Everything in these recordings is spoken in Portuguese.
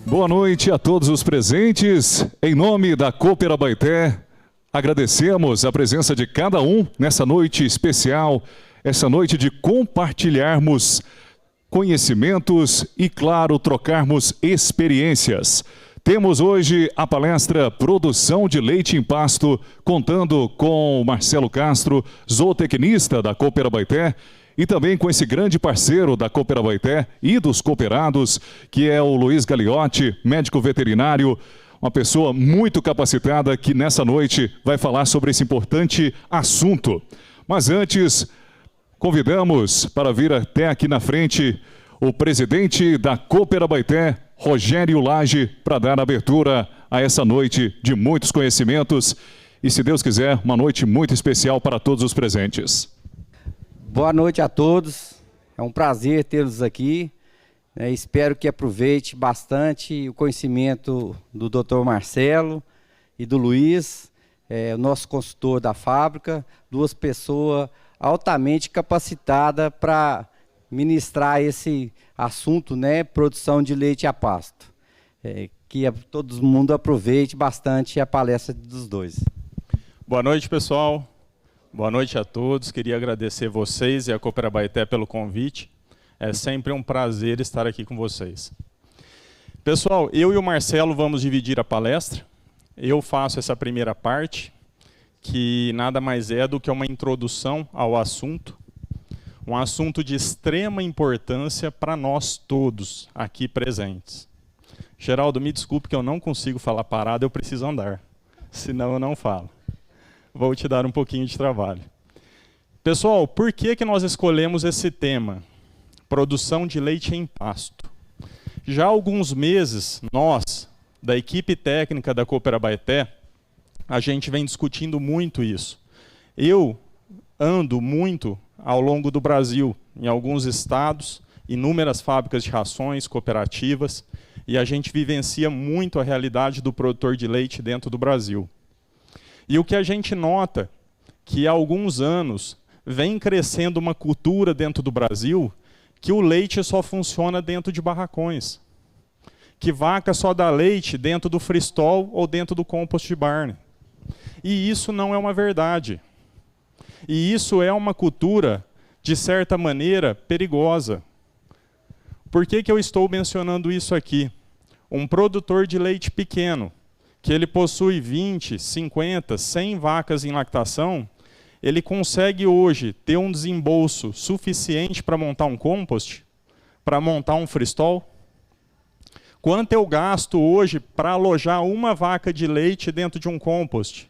Boa noite a todos os presentes. Em nome da Cooper Abaeté, agradecemos a presença de cada um nessa noite especial, essa noite de compartilharmos conhecimentos e, claro, trocarmos experiências. Temos hoje a palestra Produção de Leite em Pasto, contando com o Marcelo Castro, zootecnista da Cooper Abaeté, e também com esse grande parceiro da Cooper Abaeté e dos cooperados, que é o Luiz Gagliotti, médico veterinário, uma pessoa muito capacitada que nessa noite vai falar sobre esse importante assunto. Mas antes, convidamos para vir até aqui na frente o presidente da Cooper Abaeté, Rogério Lage, para dar abertura a essa noite de muitos conhecimentos e, se Deus quiser, uma noite muito especial para todos os presentes. Boa noite a todos, é um prazer tê-los aqui. Espero que aproveite bastante o conhecimento do Dr. Marcelo e do Luiz, o nosso consultor da fábrica, duas pessoas altamente capacitadas para ministrar esse assunto, produção de leite a pasto. Que todo mundo aproveite bastante a palestra dos dois. Boa noite, pessoal. Boa noite a todos. Queria agradecer vocês e a Cooper Abaeté pelo convite. É sempre um prazer estar aqui com vocês. Pessoal, eu e o Marcelo vamos dividir a palestra. Eu faço essa primeira parte, que nada mais é do que uma introdução ao assunto. Um assunto de extrema importância para nós todos aqui presentes. Geraldo, me desculpe que eu não consigo falar parado, eu preciso andar. Senão eu não falo. Vou te dar um pouquinho de trabalho. Pessoal, por que nós escolhemos esse tema? Produção de leite em pasto. Já há alguns meses, nós, da equipe técnica da Cooper Abaeté, a gente vem discutindo muito isso. Eu ando muito ao longo do Brasil, em alguns estados, inúmeras fábricas de rações, cooperativas, e a gente vivencia muito a realidade do produtor de leite dentro do Brasil. E o que a gente nota, que há alguns anos vem crescendo uma cultura dentro do Brasil, que o leite só funciona dentro de barracões. Que vaca só dá leite dentro do freestall ou dentro do compost de barn. E isso não é uma verdade. E isso é uma cultura, de certa maneira, perigosa. Por que eu estou mencionando isso aqui? Um produtor de leite pequeno, que ele possui 20, 50, 100 vacas em lactação, ele consegue hoje ter um desembolso suficiente para montar um compost, para montar um freestall? Quanto eu gasto hoje para alojar uma vaca de leite dentro de um compost?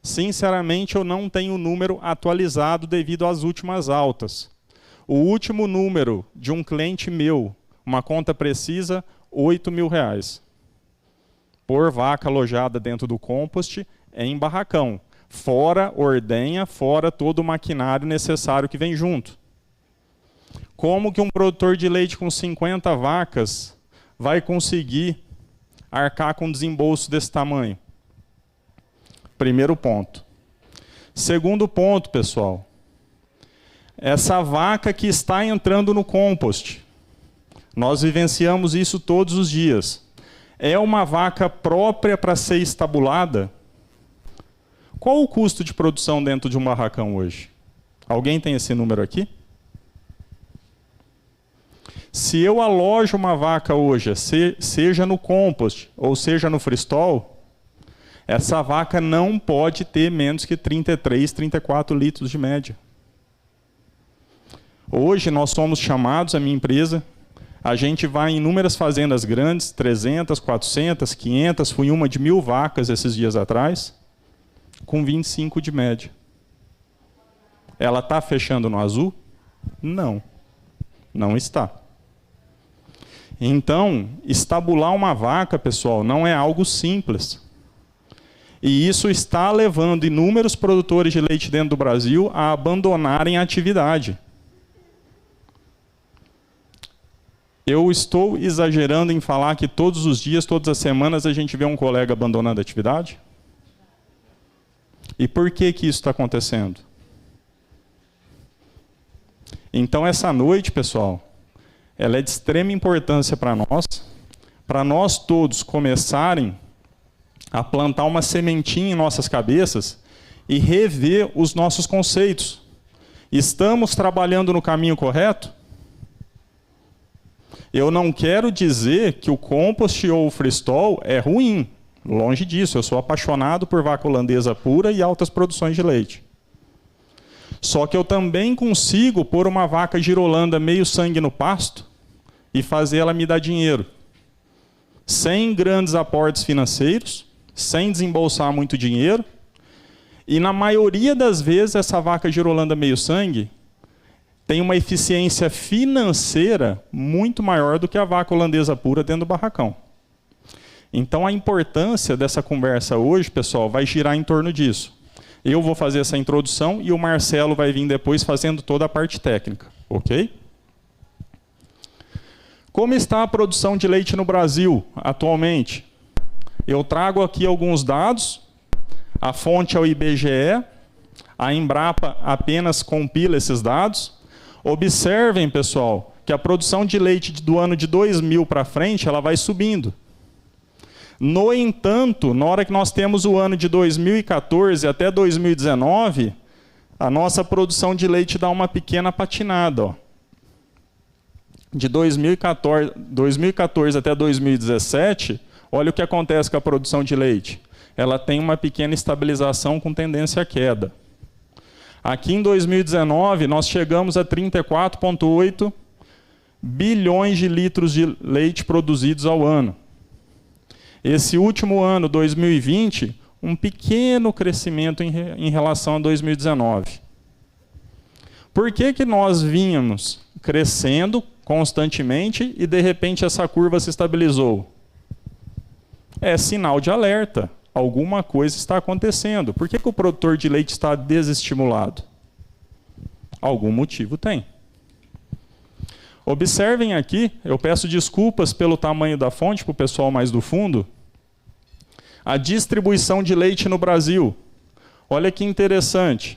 Sinceramente, eu não tenho o número atualizado devido às últimas altas. O último número de um cliente meu, uma conta precisa, R$8.000. Por vaca alojada dentro do compost em barracão. Fora ordenha, fora todo o maquinário necessário que vem junto. Como que um produtor de leite com 50 vacas vai conseguir arcar com um desembolso desse tamanho? Primeiro ponto. Segundo ponto, pessoal. Essa vaca que está entrando no compost, nós vivenciamos isso todos os dias. É uma vaca própria para ser estabulada? Qual o custo de produção dentro de um barracão hoje? Alguém tem esse número aqui? Se eu alojo uma vaca hoje, seja no compost ou seja no freestall, essa vaca não pode ter menos que 33, 34 litros de média. Hoje nós somos chamados, a minha empresa, a gente vai em inúmeras fazendas grandes, 300, 400, 500, fui uma de 1.000 vacas esses dias atrás, com 25 de média. Ela está fechando no azul? Não, não está. Então, estabular uma vaca, pessoal, não é algo simples. E isso está levando inúmeros produtores de leite dentro do Brasil a abandonarem a atividade. Eu estou exagerando em falar que todos os dias, todas as semanas, a gente vê um colega abandonando a atividade? E por que isso está acontecendo? Então, essa noite, pessoal, ela é de extrema importância para nós, para nós todos começarem a plantar uma sementinha em nossas cabeças e rever os nossos conceitos. Estamos trabalhando no caminho correto? Eu não quero dizer que o compost ou o freestol é ruim. Longe disso, eu sou apaixonado por vaca holandesa pura e altas produções de leite. Só que eu também consigo pôr uma vaca girolanda meio sangue no pasto e fazer ela me dar dinheiro. Sem grandes aportes financeiros, sem desembolsar muito dinheiro. E na maioria das vezes essa vaca girolanda meio sangue tem uma eficiência financeira muito maior do que a vaca holandesa pura dentro do barracão. Então a importância dessa conversa hoje, pessoal, vai girar em torno disso. Eu vou fazer essa introdução e o Marcelo vai vir depois fazendo toda a parte técnica, ok? Como está a produção de leite no Brasil atualmente? Eu trago aqui alguns dados, a fonte é o IBGE, a Embrapa apenas compila esses dados. Observem, pessoal, que a produção de leite do ano de 2000 para frente, ela vai subindo. No entanto, na hora que nós temos o ano de 2014 até 2019, a nossa produção de leite dá uma pequena patinada. Ó. De 2014 até 2017, olha o que acontece com a produção de leite. Ela tem uma pequena estabilização com tendência à queda. Aqui em 2019, nós chegamos a 34,8 bilhões de litros de leite produzidos ao ano. Esse último ano, 2020, um pequeno crescimento em relação a 2019. Por que nós vínhamos crescendo constantemente e, de repente, essa curva se estabilizou? É sinal de alerta. Alguma coisa está acontecendo. Por que o produtor de leite está desestimulado? Algum motivo tem. Observem aqui, eu peço desculpas pelo tamanho da fonte para o pessoal mais do fundo, a distribuição de leite no Brasil. Olha que interessante.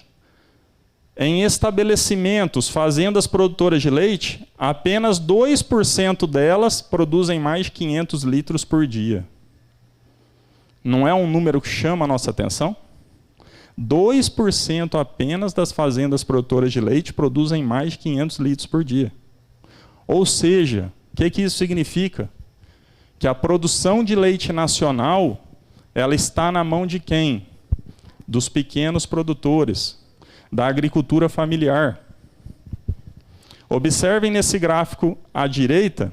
Em estabelecimentos, fazendas produtoras de leite, apenas 2% delas produzem mais de 500 litros por dia. Não é um número que chama a nossa atenção? 2% apenas das fazendas produtoras de leite produzem mais de 500 litros por dia. Ou seja, o que isso significa? Que a produção de leite nacional, ela está na mão de quem? Dos pequenos produtores, da agricultura familiar. Observem nesse gráfico à direita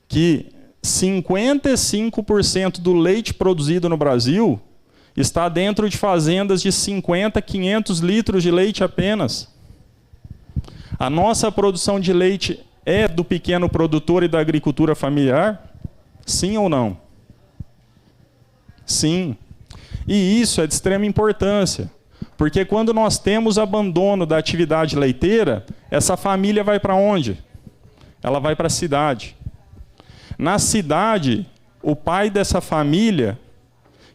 que 55% do leite produzido no Brasil está dentro de fazendas de 50, 500 litros de leite apenas. A nossa produção de leite é do pequeno produtor e da agricultura familiar? Sim ou não? Sim. E isso é de extrema importância, porque quando nós temos abandono da atividade leiteira, essa família vai para onde? Ela vai para a cidade. Na cidade, o pai dessa família,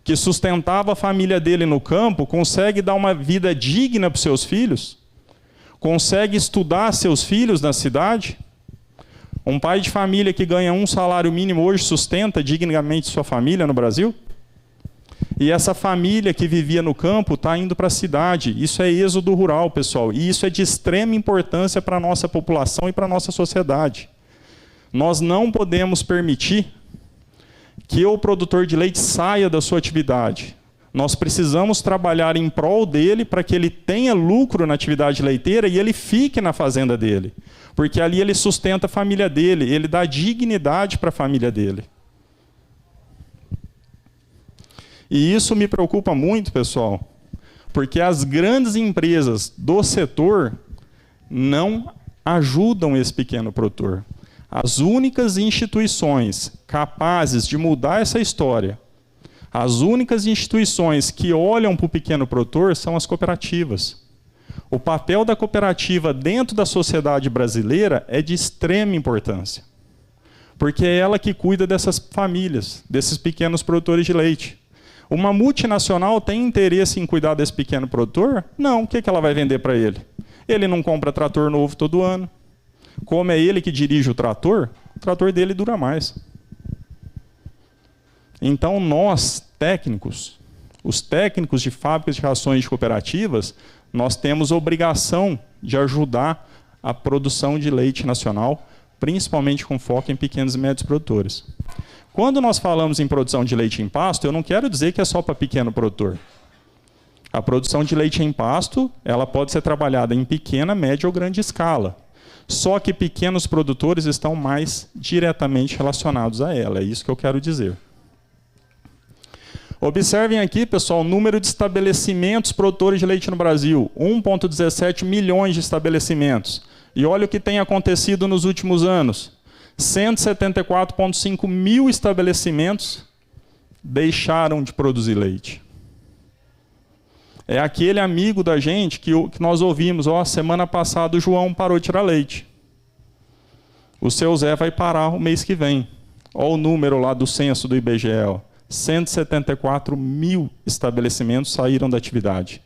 que sustentava a família dele no campo, consegue dar uma vida digna para os seus filhos? Consegue estudar seus filhos na cidade? Um pai de família que ganha um salário mínimo hoje sustenta dignamente sua família no Brasil? E essa família que vivia no campo está indo para a cidade. Isso é êxodo rural, pessoal. E isso é de extrema importância para a nossa população e para a nossa sociedade. Nós não podemos permitir que o produtor de leite saia da sua atividade. Nós precisamos trabalhar em prol dele para que ele tenha lucro na atividade leiteira e ele fique na fazenda dele. Porque ali ele sustenta a família dele, ele dá dignidade para a família dele. E isso me preocupa muito, pessoal, porque as grandes empresas do setor não ajudam esse pequeno produtor. As únicas instituições capazes de mudar essa história, as únicas instituições que olham para o pequeno produtor são as cooperativas. O papel da cooperativa dentro da sociedade brasileira é de extrema importância, porque é ela que cuida dessas famílias, desses pequenos produtores de leite. Uma multinacional tem interesse em cuidar desse pequeno produtor? Não. O que ela vai vender para ele? Ele não compra trator novo todo ano. como é ele que dirige o trator dele dura mais. Então, nós, técnicos, os técnicos de fábricas de rações de cooperativas, nós temos obrigação de ajudar a produção de leite nacional, principalmente com foco em pequenos e médios produtores. Quando nós falamos em produção de leite em pasto, eu não quero dizer que é só para pequeno produtor. A produção de leite em pasto, ela pode ser trabalhada em pequena, média ou grande escala. Só que pequenos produtores estão mais diretamente relacionados a ela, é isso que eu quero dizer. Observem aqui, pessoal, o número de estabelecimentos produtores de leite no Brasil. 1,17 milhões de estabelecimentos. E olha o que tem acontecido nos últimos anos. 174,5 mil estabelecimentos deixaram de produzir leite. É aquele amigo da gente que nós ouvimos, semana passada o João parou de tirar leite. O seu Zé vai parar o mês que vem. Olha o número lá do censo do IBGE. 174 mil estabelecimentos saíram da atividade.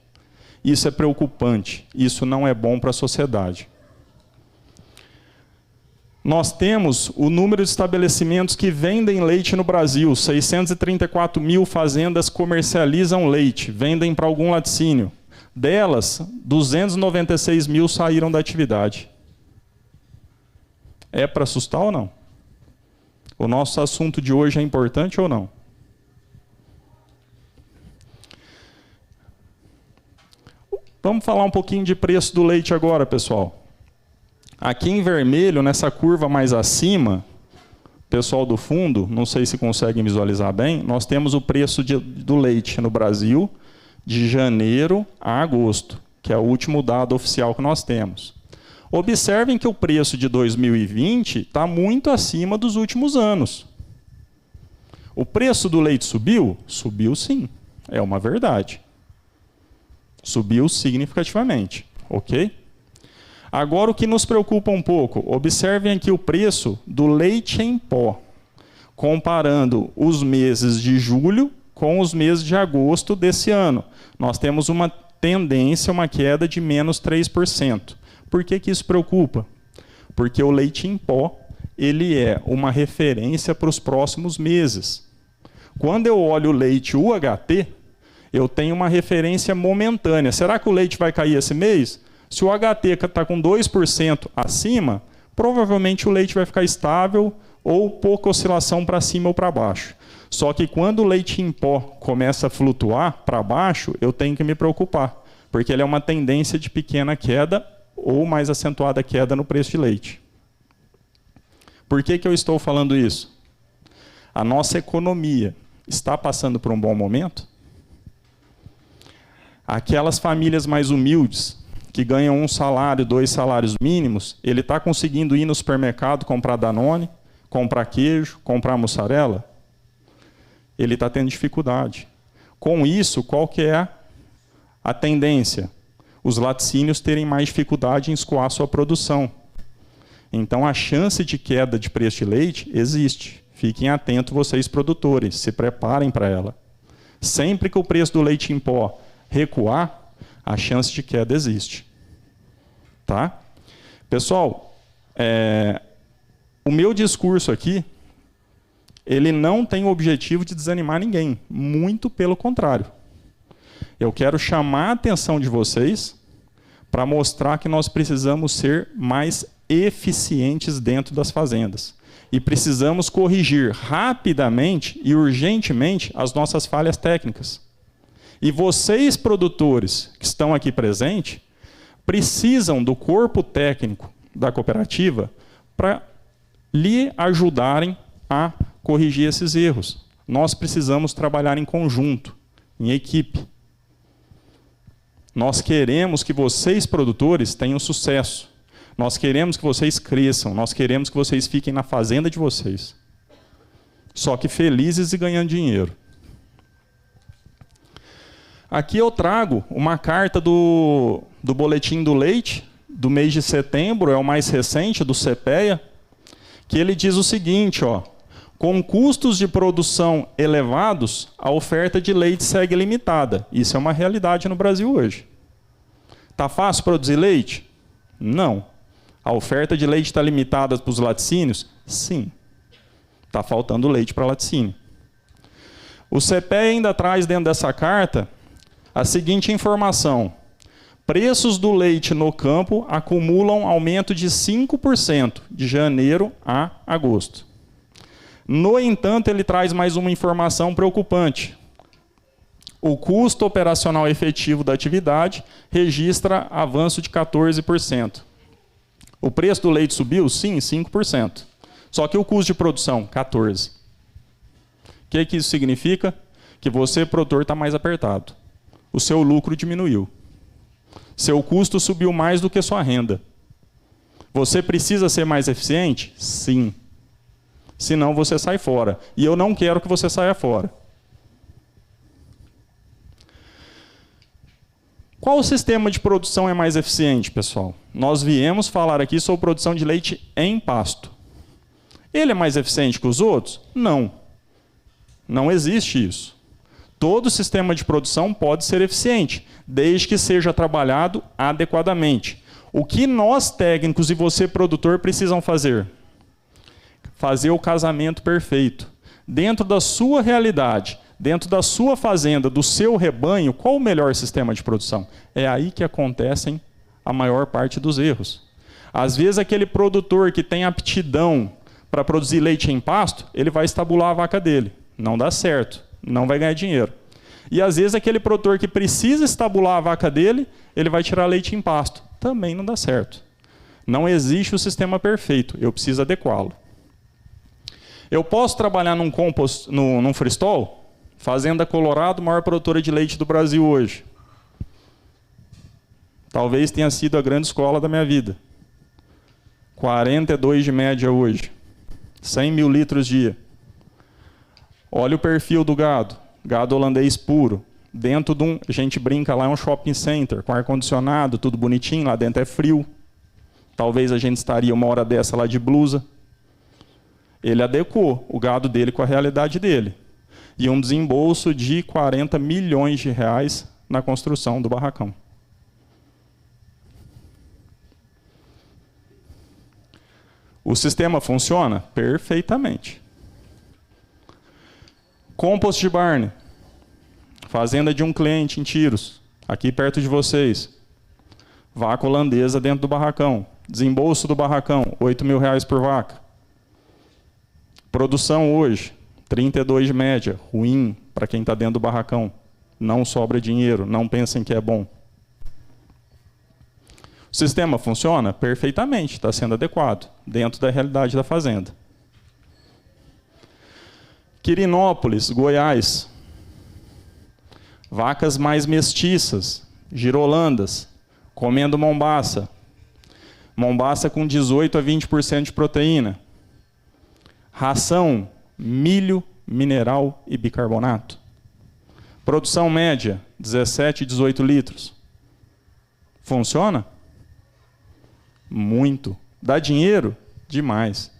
Isso é preocupante. Isso não é bom para a sociedade. Nós temos o número de estabelecimentos que vendem leite no Brasil. 634 mil fazendas comercializam leite, vendem para algum laticínio. Delas, 296 mil saíram da atividade. É para assustar ou não? O nosso assunto de hoje é importante ou não? Vamos falar um pouquinho de preço do leite agora, pessoal. Aqui em vermelho, nessa curva mais acima, pessoal do fundo, não sei se conseguem visualizar bem, nós temos o preço do leite no Brasil de janeiro a agosto, que é o último dado oficial que nós temos. Observem que o preço de 2020 está muito acima dos últimos anos. O preço do leite subiu? Subiu sim, é uma verdade. Subiu significativamente, ok? Agora o que nos preocupa um pouco, observem aqui o preço do leite em pó, comparando os meses de julho com os meses de agosto desse ano. Nós temos uma tendência, uma queda de menos 3%. Por que isso preocupa? Porque o leite em pó, ele é uma referência para os próximos meses. Quando eu olho o leite UHT, eu tenho uma referência momentânea. Será que o leite vai cair esse mês? Se o HT está com 2% acima, provavelmente o leite vai ficar estável ou pouca oscilação para cima ou para baixo. Só que quando o leite em pó começa a flutuar para baixo, eu tenho que me preocupar, porque ele é uma tendência de pequena queda ou mais acentuada queda no preço de leite. Por que eu estou falando isso? A nossa economia está passando por um bom momento? Aquelas famílias mais humildes, que ganham 1 salário, 2 salários mínimos, ele está conseguindo ir no supermercado comprar Danone, comprar queijo, comprar mussarela? Ele está tendo dificuldade. Com isso, qual que é a tendência? Os laticínios terem mais dificuldade em escoar sua produção. Então, a chance de queda de preço de leite existe. Fiquem atentos vocês produtores, se preparem para ela. Sempre que o preço do leite em pó recuar, a chance de queda existe. Tá? Pessoal, o meu discurso aqui, ele não tem o objetivo de desanimar ninguém. Muito pelo contrário. Eu quero chamar a atenção de vocês para mostrar que nós precisamos ser mais eficientes dentro das fazendas. E precisamos corrigir rapidamente e urgentemente as nossas falhas técnicas. E vocês, produtores que estão aqui presentes, precisam do corpo técnico da cooperativa para lhe ajudarem a corrigir esses erros. Nós precisamos trabalhar em conjunto, em equipe. Nós queremos que vocês, produtores, tenham sucesso. Nós queremos que vocês cresçam. Nós queremos que vocês fiquem na fazenda de vocês. Só que felizes e ganhando dinheiro. Aqui eu trago uma carta do Boletim do Leite, do mês de setembro, é o mais recente, do CPEA, que ele diz o seguinte, com custos de produção elevados, a oferta de leite segue limitada. Isso é uma realidade no Brasil hoje. Está fácil produzir leite? Não. A oferta de leite está limitada para os laticínios? Sim. Está faltando leite para laticínio. O CPEA ainda traz dentro dessa carta a seguinte informação. Preços do leite no campo acumulam aumento de 5% de janeiro a agosto. No entanto, ele traz mais uma informação preocupante. O custo operacional efetivo da atividade registra avanço de 14%. O preço do leite subiu? Sim, 5%. Só que o custo de produção, 14%. O que isso significa? Que você, produtor, está mais apertado. O seu lucro diminuiu. Seu custo subiu mais do que sua renda. Você precisa ser mais eficiente? Sim. Senão você sai fora. E eu não quero que você saia fora. Qual sistema de produção é mais eficiente, pessoal? Nós viemos falar aqui sobre produção de leite em pasto. Ele é mais eficiente que os outros? Não. Não existe isso. Todo sistema de produção pode ser eficiente, desde que seja trabalhado adequadamente. O que nós técnicos e você produtor precisam fazer? Fazer o casamento perfeito. Dentro da sua realidade, dentro da sua fazenda, do seu rebanho, qual o melhor sistema de produção? É aí que acontecem a maior parte dos erros. Às vezes aquele produtor que tem aptidão para produzir leite em pasto, ele vai estabular a vaca dele. Não dá certo. Não vai ganhar dinheiro. E às vezes aquele produtor que precisa estabular a vaca dele, ele vai tirar leite em pasto. Também não dá certo. Não existe o sistema perfeito, eu preciso adequá-lo. Eu posso trabalhar num compost, num freestall? Fazenda Colorado, maior produtora de leite do Brasil hoje. Talvez tenha sido a grande escola da minha vida. 42 de média hoje. 100 mil litros dia. Olha o perfil do gado. Gado holandês puro. Dentro de a gente brinca lá, é um shopping center, com ar-condicionado, tudo bonitinho, lá dentro é frio. Talvez a gente estaria uma hora dessa lá de blusa. Ele adequou o gado dele com a realidade dele. E um desembolso de 40 milhões de reais na construção do barracão. O sistema funciona? Perfeitamente. Compost de Barney. Fazenda de um cliente em Tiros, aqui perto de vocês. Vaca holandesa dentro do barracão. Desembolso do barracão, R$8 mil por vaca. Produção hoje, 32 de média. Ruim para quem está dentro do barracão. Não sobra dinheiro, não pensem que é bom. O sistema funciona? Perfeitamente, está sendo adequado, dentro da realidade da fazenda. Quirinópolis, Goiás. Vacas mais mestiças, girolandas, comendo mombaça. Mombaça com 18 a 20% de proteína. Ração, milho, mineral e bicarbonato. Produção média, 17 e 18 litros. Funciona? Muito. Dá dinheiro? Demais.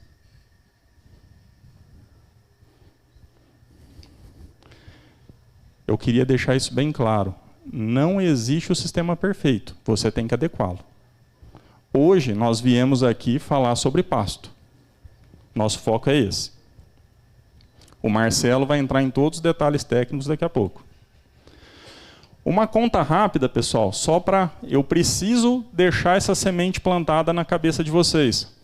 Eu queria deixar isso bem claro. Não existe o sistema perfeito. Você tem que adequá-lo. Hoje, nós viemos aqui falar sobre pasto. Nosso foco é esse. O Marcelo vai entrar em todos os detalhes técnicos daqui a pouco. Uma conta rápida, pessoal, só para... Eu preciso deixar essa semente plantada na cabeça de vocês.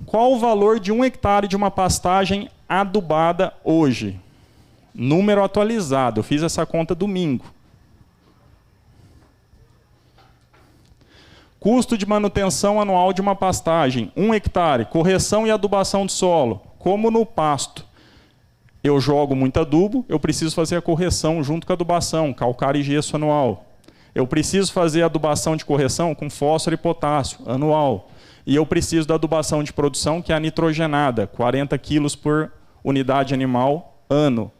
Qual o valor de 1 hectare de uma pastagem adubada hoje? Número atualizado, eu fiz essa conta domingo. Custo de manutenção anual de uma pastagem, 1 hectare, correção e adubação do solo. Como no pasto, eu jogo muito adubo, eu preciso fazer a correção junto com a adubação, calcário e gesso anual. Eu preciso fazer a adubação de correção com fósforo e potássio, anual. E eu preciso da adubação de produção, que é a nitrogenada, 40 quilos por unidade animal, ano.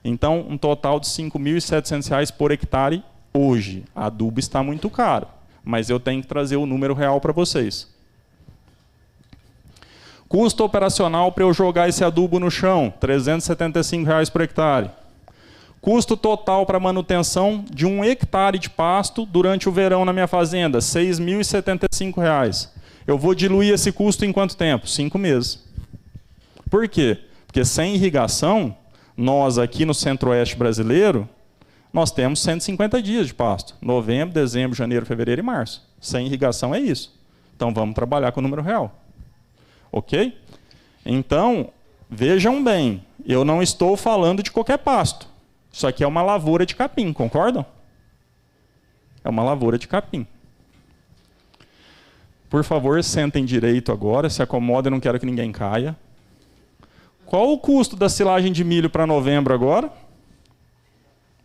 Então, um total de R$ 5.700 por hectare hoje. Adubo está muito caro, mas eu tenho que trazer o número real para vocês. Custo operacional para eu jogar esse adubo no chão, R$ 375 por hectare. Custo total para manutenção de 1 hectare de pasto durante o verão na minha fazenda, R$ 6.075. Eu vou diluir esse custo em quanto tempo? 5 meses. Por quê? Porque sem irrigação, nós aqui no centro-oeste brasileiro, nós temos 150 dias de pasto. Novembro, dezembro, janeiro, fevereiro e março. Sem irrigação é isso. Então vamos trabalhar com o número real. Ok? Então, vejam bem, eu não estou falando de qualquer pasto. Isso aqui é uma lavoura de capim, concordam? É uma lavoura de capim. Por favor, sentem direito agora, se acomodem, não quero que ninguém caia. Qual o custo da silagem de milho para novembro agora?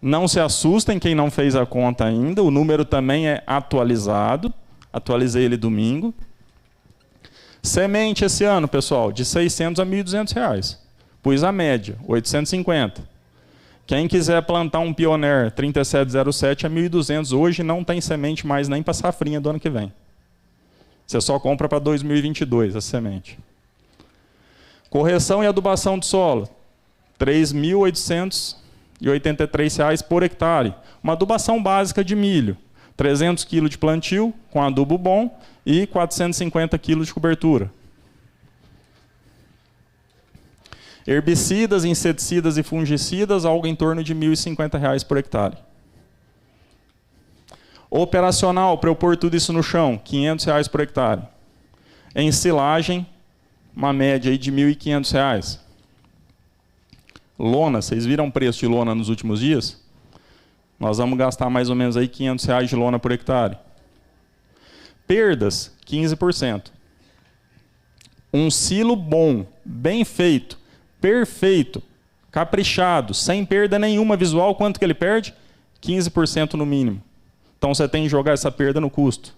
Não se assustem quem não fez a conta ainda, o número também é atualizado. Atualizei ele domingo. Semente esse ano, pessoal, de 600 a 1.200 reais. Pus a média, 850. Quem quiser plantar um Pioneer 3707 a 1.200, hoje não tem semente mais nem para safrinha do ano que vem. Você só compra para 2022 a semente. Correção e adubação de solo, R$ 3.883 reais por hectare. Uma adubação básica de milho, 300 kg de plantio com adubo bom e 450 kg de cobertura. Herbicidas, inseticidas e fungicidas, algo em torno de R$ 1.050 reais por hectare. Operacional, para eu pôr tudo isso no chão, R$ 500 reais por hectare. Em silagem, uma média aí de R$ 1.500 reais. Lona, vocês viram o preço de lona nos últimos dias? Nós vamos gastar mais ou menos aí R$ 500 reais de lona por hectare. Perdas, 15%. Um silo bom, bem feito, perfeito, caprichado, sem perda nenhuma visual, quanto que ele perde? 15% no mínimo. Então você tem que jogar essa perda no custo.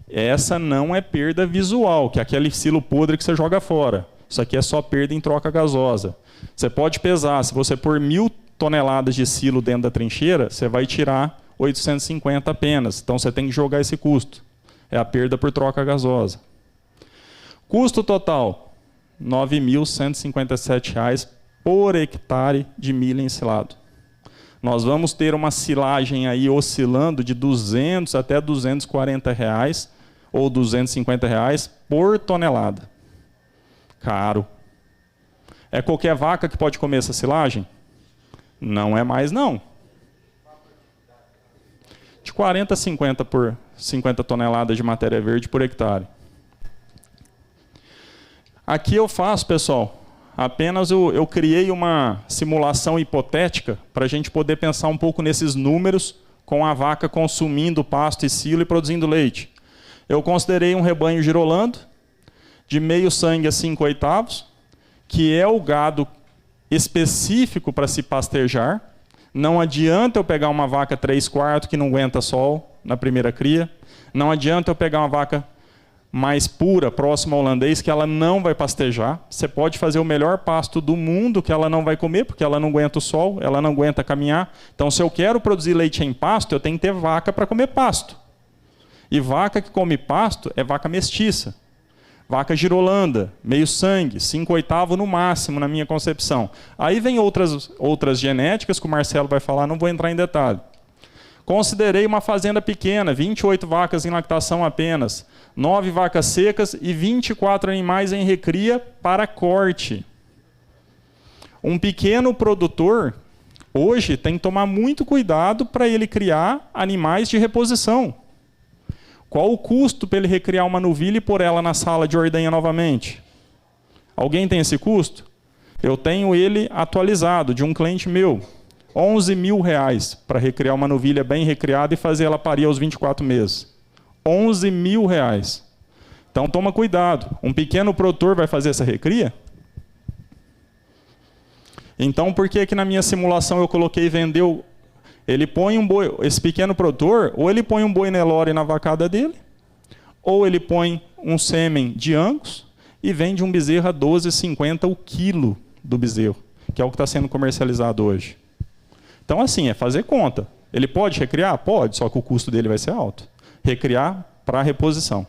Essa não é perda visual, que é aquele silo podre que você joga fora. Isso aqui é só perda em troca gasosa. Você pode pesar, se você pôr 1.000 toneladas de silo dentro da trincheira, você vai tirar 850 apenas. Então você tem que jogar esse custo. É a perda por troca gasosa. Custo total, R$ 9.157 reais por hectare de milho ensilado. Nós vamos ter uma silagem aí oscilando de 200 até 240 reais ou 250 reais por tonelada. Caro. É qualquer vaca que pode comer essa silagem? Não é mais, não. De 40 a 50 por 50 toneladas de matéria verde por hectare. Aqui eu faço, pessoal, apenas eu criei uma simulação hipotética para a gente poder pensar um pouco nesses números com a vaca consumindo pasto e silo e produzindo leite. Eu considerei um rebanho girolando, de meio sangue a 5/8, que é o gado específico para se pastejar. Não adianta eu pegar uma vaca 3/4 que não aguenta sol na primeira cria. Não adianta eu pegar uma vaca mais pura, próxima ao holandês, que ela não vai pastejar. Você pode fazer o melhor pasto do mundo que ela não vai comer, porque ela não aguenta o sol, ela não aguenta caminhar. Então, se eu quero produzir leite em pasto, eu tenho que ter vaca para comer pasto. E vaca que come pasto é vaca mestiça. Vaca girolanda, meio sangue, 5/8 no máximo, na minha concepção. Aí vem outras genéticas que o Marcelo vai falar, não vou entrar em detalhe. Considerei uma fazenda pequena, 28 vacas em lactação apenas, 9 vacas secas e 24 animais em recria para corte. Um pequeno produtor, hoje, tem que tomar muito cuidado para ele criar animais de reposição. Qual o custo para ele recriar uma novilha e pôr ela na sala de ordenha novamente? Alguém tem esse custo? Eu tenho ele atualizado, de um cliente meu. R$ 11.000 para recriar uma novilha bem recriada e fazer ela parir aos 24 meses. R$ 11.000. Então toma cuidado. Um pequeno produtor vai fazer essa recria? Então por que que na minha simulação eu coloquei vendeu? Ele põe um boi, esse pequeno produtor, ou ele põe um boi Nelore na vacada dele, ou ele põe um sêmen de Angus e vende um bezerro a R$ 12,50 o quilo do bezerro, que é o que está sendo comercializado hoje. Então, assim, é fazer conta. Ele pode recriar? Pode, só que o custo dele vai ser alto. Recriar para reposição.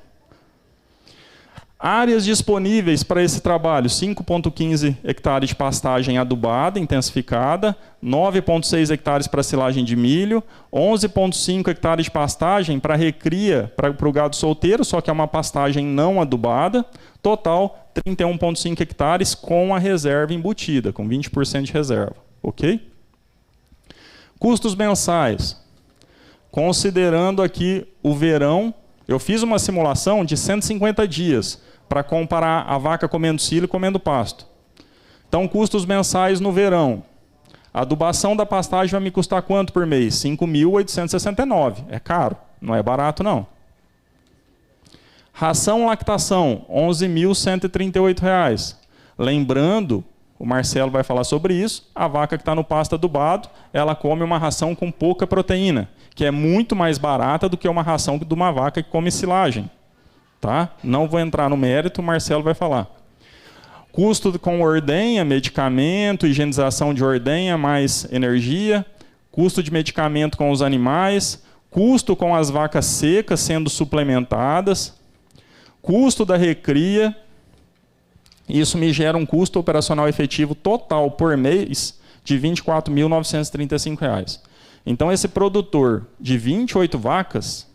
Áreas disponíveis para esse trabalho: 5,15 hectares de pastagem adubada, intensificada, 9,6 hectares para silagem de milho, 11,5 hectares de pastagem para recria para o gado solteiro, só que é uma pastagem não adubada, total 31,5 hectares com a reserva embutida, com 20% de reserva. Ok? Custos mensais. Considerando aqui o verão, eu fiz uma simulação de 150 dias para comparar a vaca comendo cilo e comendo pasto. Então, custos mensais no verão. A adubação da pastagem vai me custar quanto por mês? R$ 5.869. É caro, não é barato não. Ração lactação, R$ 11.138. Lembrando, o Marcelo vai falar sobre isso, a vaca que está no pasto adubado, ela come uma ração com pouca proteína, que é muito mais barata do que uma ração de uma vaca que come silagem. Tá? Não vou entrar no mérito, o Marcelo vai falar. Custo com ordenha, medicamento, higienização de ordenha, mais energia. Custo de medicamento com os animais. Custo com as vacas secas sendo suplementadas. Custo da recria. Isso me gera um custo operacional efetivo total por mês de R$ 24.935. Então, esse produtor de 28 vacas,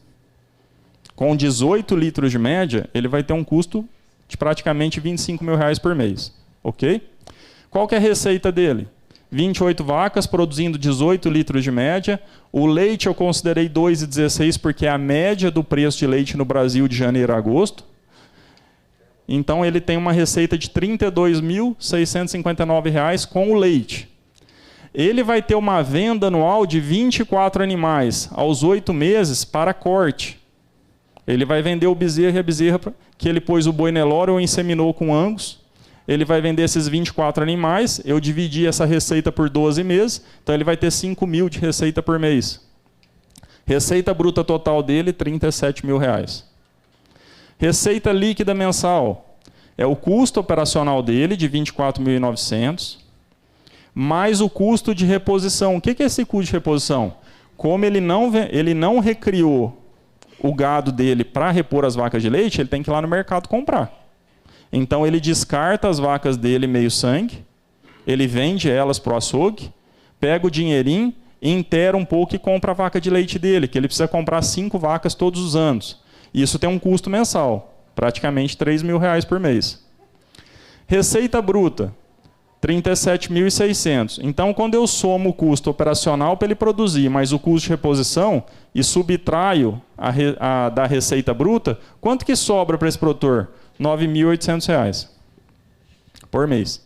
com 18 litros de média, ele vai ter um custo de praticamente R$ 25 mil por mês. Ok? Qual que é a receita dele? 28 vacas produzindo 18 litros de média. O leite eu considerei 2,16 porque é a média do preço de leite no Brasil de janeiro a agosto. Então ele tem uma receita de R$ 32.659 com o leite. Ele vai ter uma venda anual de 24 animais aos 8 meses para corte. Ele vai vender o bezerro e a bezerra que ele pôs o boi Nelore ou inseminou com Angus. Ele vai vender esses 24 animais. Eu dividi essa receita por 12 meses. Então ele vai ter 5 mil de receita por mês. Receita bruta total dele, R$ 37 mil. Receita líquida mensal. É o custo operacional dele, de 24.900, mais o custo de reposição. O que é esse custo de reposição? Como ele não recriou o gado dele para repor as vacas de leite, ele tem que ir lá no mercado comprar. Então ele descarta as vacas dele meio sangue, ele vende elas para o açougue, pega o dinheirinho, intera um pouco e compra a vaca de leite dele, que ele precisa comprar 5 vacas todos os anos. Isso tem um custo mensal, praticamente R$ 3 mil por mês. Receita bruta, R$ 37.600. Então, quando eu somo o custo operacional para ele produzir, mais o custo de reposição, e subtraio da receita bruta, quanto que sobra para esse produtor? R$ 9.800 por mês.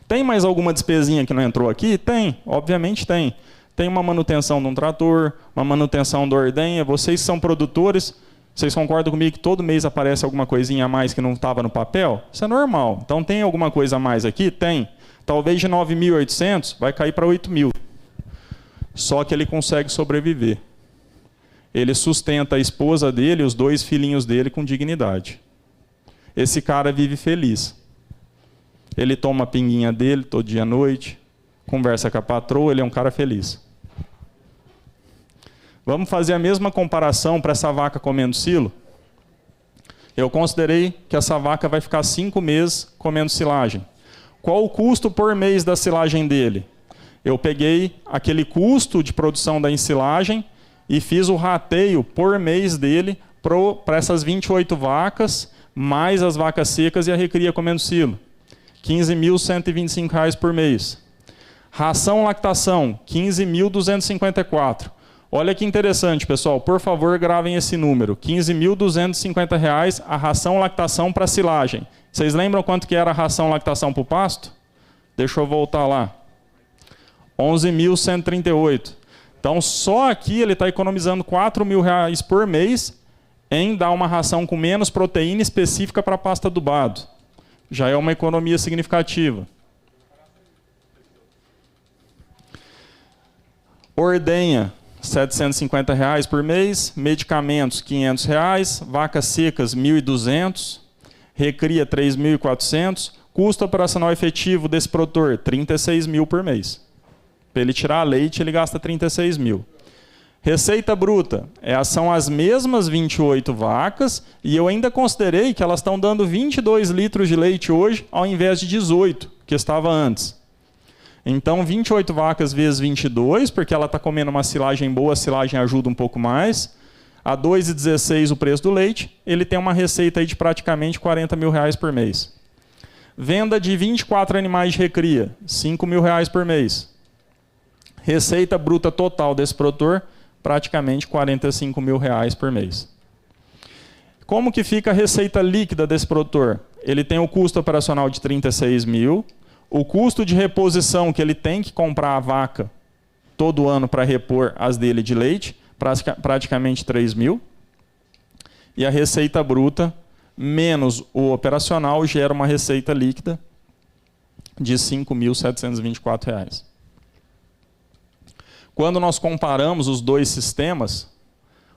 Tem mais alguma despesinha que não entrou aqui? Tem, obviamente tem. Tem uma manutenção de um trator, uma manutenção da ordenha. Vocês são produtores, vocês concordam comigo que todo mês aparece alguma coisinha a mais que não estava no papel? Isso é normal. Então tem alguma coisa a mais aqui? Tem. Talvez de 9.800 vai cair para 8.000. Só que ele consegue sobreviver. Ele sustenta a esposa dele e os 2 filhinhos dele com dignidade. Esse cara vive feliz. Ele toma a pinguinha dele todo dia à noite, conversa com a patroa, ele é um cara feliz. Vamos fazer a mesma comparação para essa vaca comendo silo? Eu considerei que essa vaca vai ficar 5 meses comendo silagem. Qual o custo por mês da silagem dele? Eu peguei aquele custo de produção da ensilagem e fiz o rateio por mês dele para essas 28 vacas, mais as vacas secas e a recria comendo silo. R$ 15.125 por mês. Ração lactação, R$ 15.254. Olha que interessante, pessoal. Por favor, gravem esse número. R$ 15.250 a ração lactação para silagem. Vocês lembram quanto que era a ração lactação para o pasto? Deixa eu voltar lá. R$ 11.138. Então, só aqui ele está economizando R$ 4.000 por mês em dar uma ração com menos proteína específica para pasto adubado. Já é uma economia significativa. Ordenha, R$ 750 por mês. Medicamentos, R$ 500. Vacas secas, R$ 1.200. Recria, R$ 3.400. Custo operacional efetivo desse produtor, R$ 36 mil por mês. Para ele tirar leite, ele gasta R$ 36 mil. Receita bruta, são as mesmas 28 vacas e eu ainda considerei que elas estão dando 22 litros de leite hoje ao invés de 18, que estava antes. Então 28 vacas vezes 22, porque ela está comendo uma silagem boa, a silagem ajuda um pouco mais. A R$ 2,16 o preço do leite, ele tem uma receita aí de praticamente R$40 mil por mês. Venda de 24 animais de recria, R$ 5 mil por mês. Receita bruta total desse produtor, praticamente R$45 mil por mês. Como que fica a receita líquida desse produtor? Ele tem o custo operacional de 36 mil, o custo de reposição que ele tem que comprar a vaca todo ano para repor as dele de leite, praticamente 3 mil. E a receita bruta, menos o operacional, gera uma receita líquida de R$ 5.724. Quando nós comparamos os dois sistemas,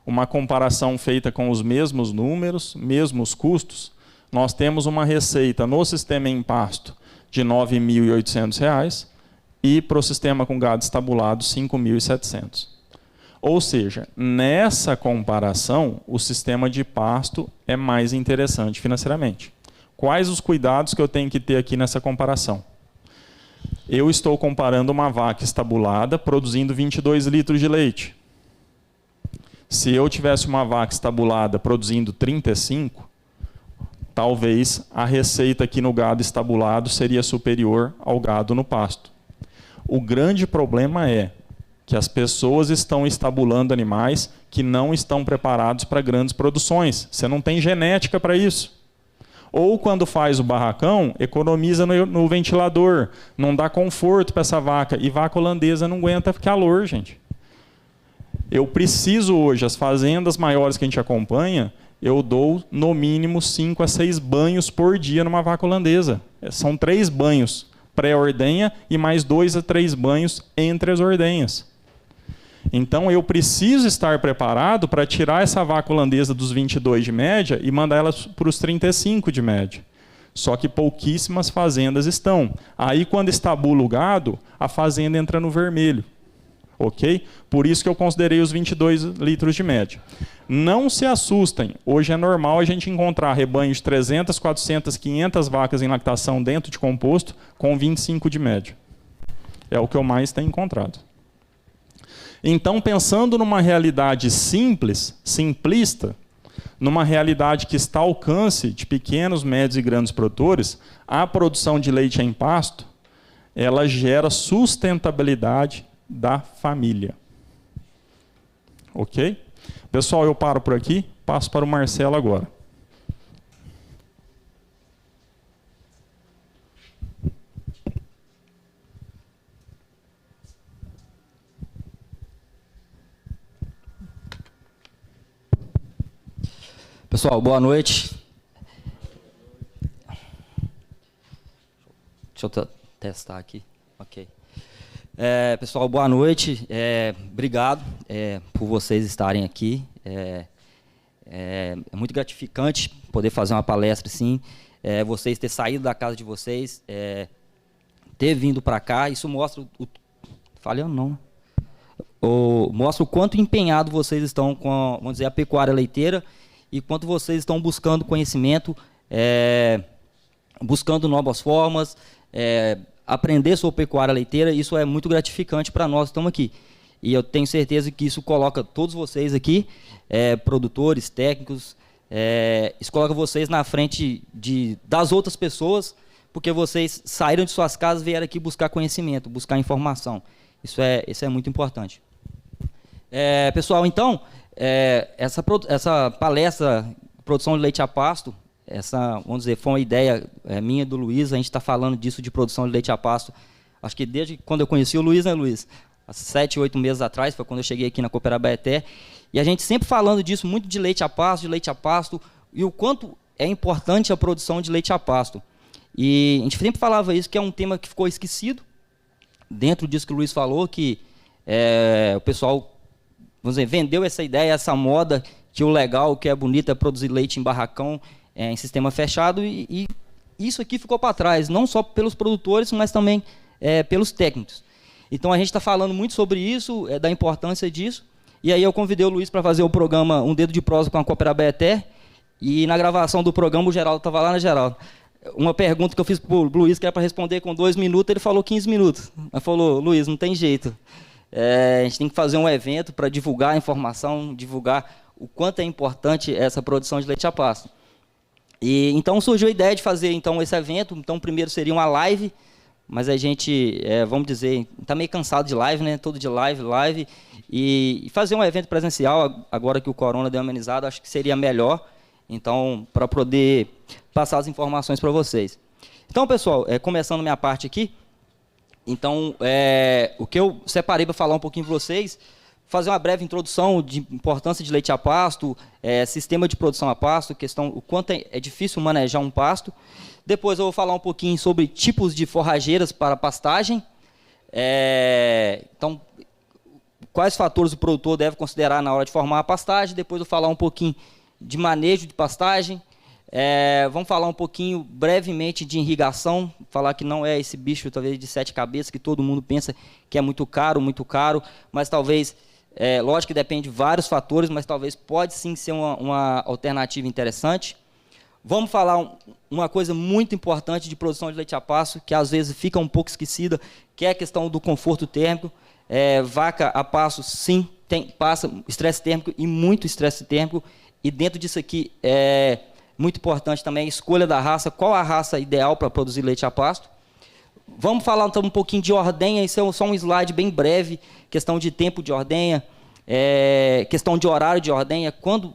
uma comparação feita com os mesmos números, mesmos custos, nós temos uma receita no sistema em pasto de R$ 9.800 e para o sistema com gado estabulado R$ 5.700. Ou seja, nessa comparação, o sistema de pasto é mais interessante financeiramente. Quais os cuidados que eu tenho que ter aqui nessa comparação? Eu estou comparando uma vaca estabulada produzindo 22 litros de leite. Se eu tivesse uma vaca estabulada produzindo 35, talvez a receita aqui no gado estabulado seria superior ao gado no pasto. O grande problema é que as pessoas estão estabulando animais que não estão preparados para grandes produções. Você não tem genética para isso. Ou quando faz o barracão, economiza no ventilador, não dá conforto para essa vaca. E vaca holandesa não aguenta calor, gente. Eu preciso hoje, as fazendas maiores que a gente acompanha, eu dou no mínimo 5 a 6 banhos por dia numa vaca holandesa. São 3 banhos pré-ordenha e mais 2 a 3 banhos entre as ordenhas. Então eu preciso estar preparado para tirar essa vaca holandesa dos 22 de média e mandar ela para os 35 de média. Só que pouquíssimas fazendas estão. Aí quando estabula o gado, a fazenda entra no vermelho. Ok? Por isso que eu considerei os 22 litros de média. Não se assustem. Hoje é normal a gente encontrar rebanhos de 300, 400, 500 vacas em lactação dentro de composto com 25 de média. É o que eu mais tenho encontrado. Então, pensando numa realidade simples, simplista, numa realidade que está ao alcance de pequenos, médios e grandes produtores, a produção de leite em pasto, ela gera sustentabilidade da família. Ok? Pessoal, eu paro por aqui, passo para o Marcelo agora. Pessoal, boa noite. Deixa eu testar aqui. Ok. Pessoal, boa noite. Obrigado por vocês estarem aqui. É muito gratificante poder fazer uma palestra assim. Vocês ter saído da casa de vocês, ter vindo para cá. Isso mostra falhando não. Mostra o quanto empenhado vocês estão com, vamos dizer, a pecuária leiteira e quanto vocês estão buscando conhecimento, buscando novas formas, aprender sobre pecuária leiteira. Isso é muito gratificante para nós que estamos aqui. E eu tenho certeza que isso coloca todos vocês aqui, produtores, técnicos, isso coloca vocês na frente das outras pessoas, porque vocês saíram de suas casas e vieram aqui buscar conhecimento, buscar informação. Isso é muito importante. Pessoal, então, essa palestra, produção de leite a pasto, vamos dizer, foi uma ideia minha e do Luiz. A gente está falando disso de produção de leite a pasto, acho que desde quando eu conheci o Luiz, né, Luiz? Há 7, 8 meses atrás, foi quando eu cheguei aqui na Coopera Abaeté. E a gente sempre falando disso, muito de leite a pasto, e o quanto é importante a produção de leite a pasto. E a gente sempre falava isso, que é um tema que ficou esquecido, dentro disso que o Luiz falou, que o pessoal, vamos dizer, vendeu essa ideia, essa moda, que o legal, que é bonito é produzir leite em barracão, em sistema fechado, e isso aqui ficou para trás, não só pelos produtores, mas também pelos técnicos. Então a gente está falando muito sobre isso, da importância disso, E aí eu convidei o Luiz para fazer o programa Um Dedo de Prosa com a Coopera Abaeté, e na gravação do programa o Geraldo estava lá, né, Geraldo? Uma pergunta que eu fiz para o Luiz, que era para responder com 2 minutos, ele falou 15 minutos. Ele falou, Luiz, não tem jeito. A gente tem que fazer um evento para divulgar a informação, divulgar o quanto é importante essa produção de leite a pasto. E então surgiu a ideia de fazer então esse evento. Então primeiro seria uma live, mas a gente, vamos dizer, está meio cansado de live, né? Todo de live, e fazer um evento presencial, agora que o corona deu uma amenizada, acho que seria melhor, então, para poder passar as informações para vocês. Então, pessoal, começando minha parte aqui, então, o que eu separei para falar um pouquinho para vocês, fazer uma breve introdução de importância de leite a pasto, sistema de produção a pasto, questão o quanto é difícil manejar um pasto. Depois eu vou falar um pouquinho sobre tipos de forrageiras para pastagem. Então, quais fatores o produtor deve considerar na hora de formar a pastagem. Depois eu vou falar um pouquinho de manejo de pastagem. Vamos falar um pouquinho brevemente de irrigação, falar que não é esse bicho talvez de 7 cabeças que todo mundo pensa que é muito caro, mas talvez, lógico que depende de vários fatores, mas talvez pode sim ser uma alternativa interessante. Vamos falar uma coisa muito importante de produção de leite a pasto, que às vezes fica um pouco esquecida, que é a questão do conforto térmico. Vaca a pasto, sim, passa estresse térmico e muito estresse térmico, e dentro disso aqui muito importante também a escolha da raça, qual a raça ideal para produzir leite a pasto. Vamos falar então um pouquinho de ordenha, isso é só um slide bem breve, questão de tempo de ordenha, questão de horário de ordenha, quanto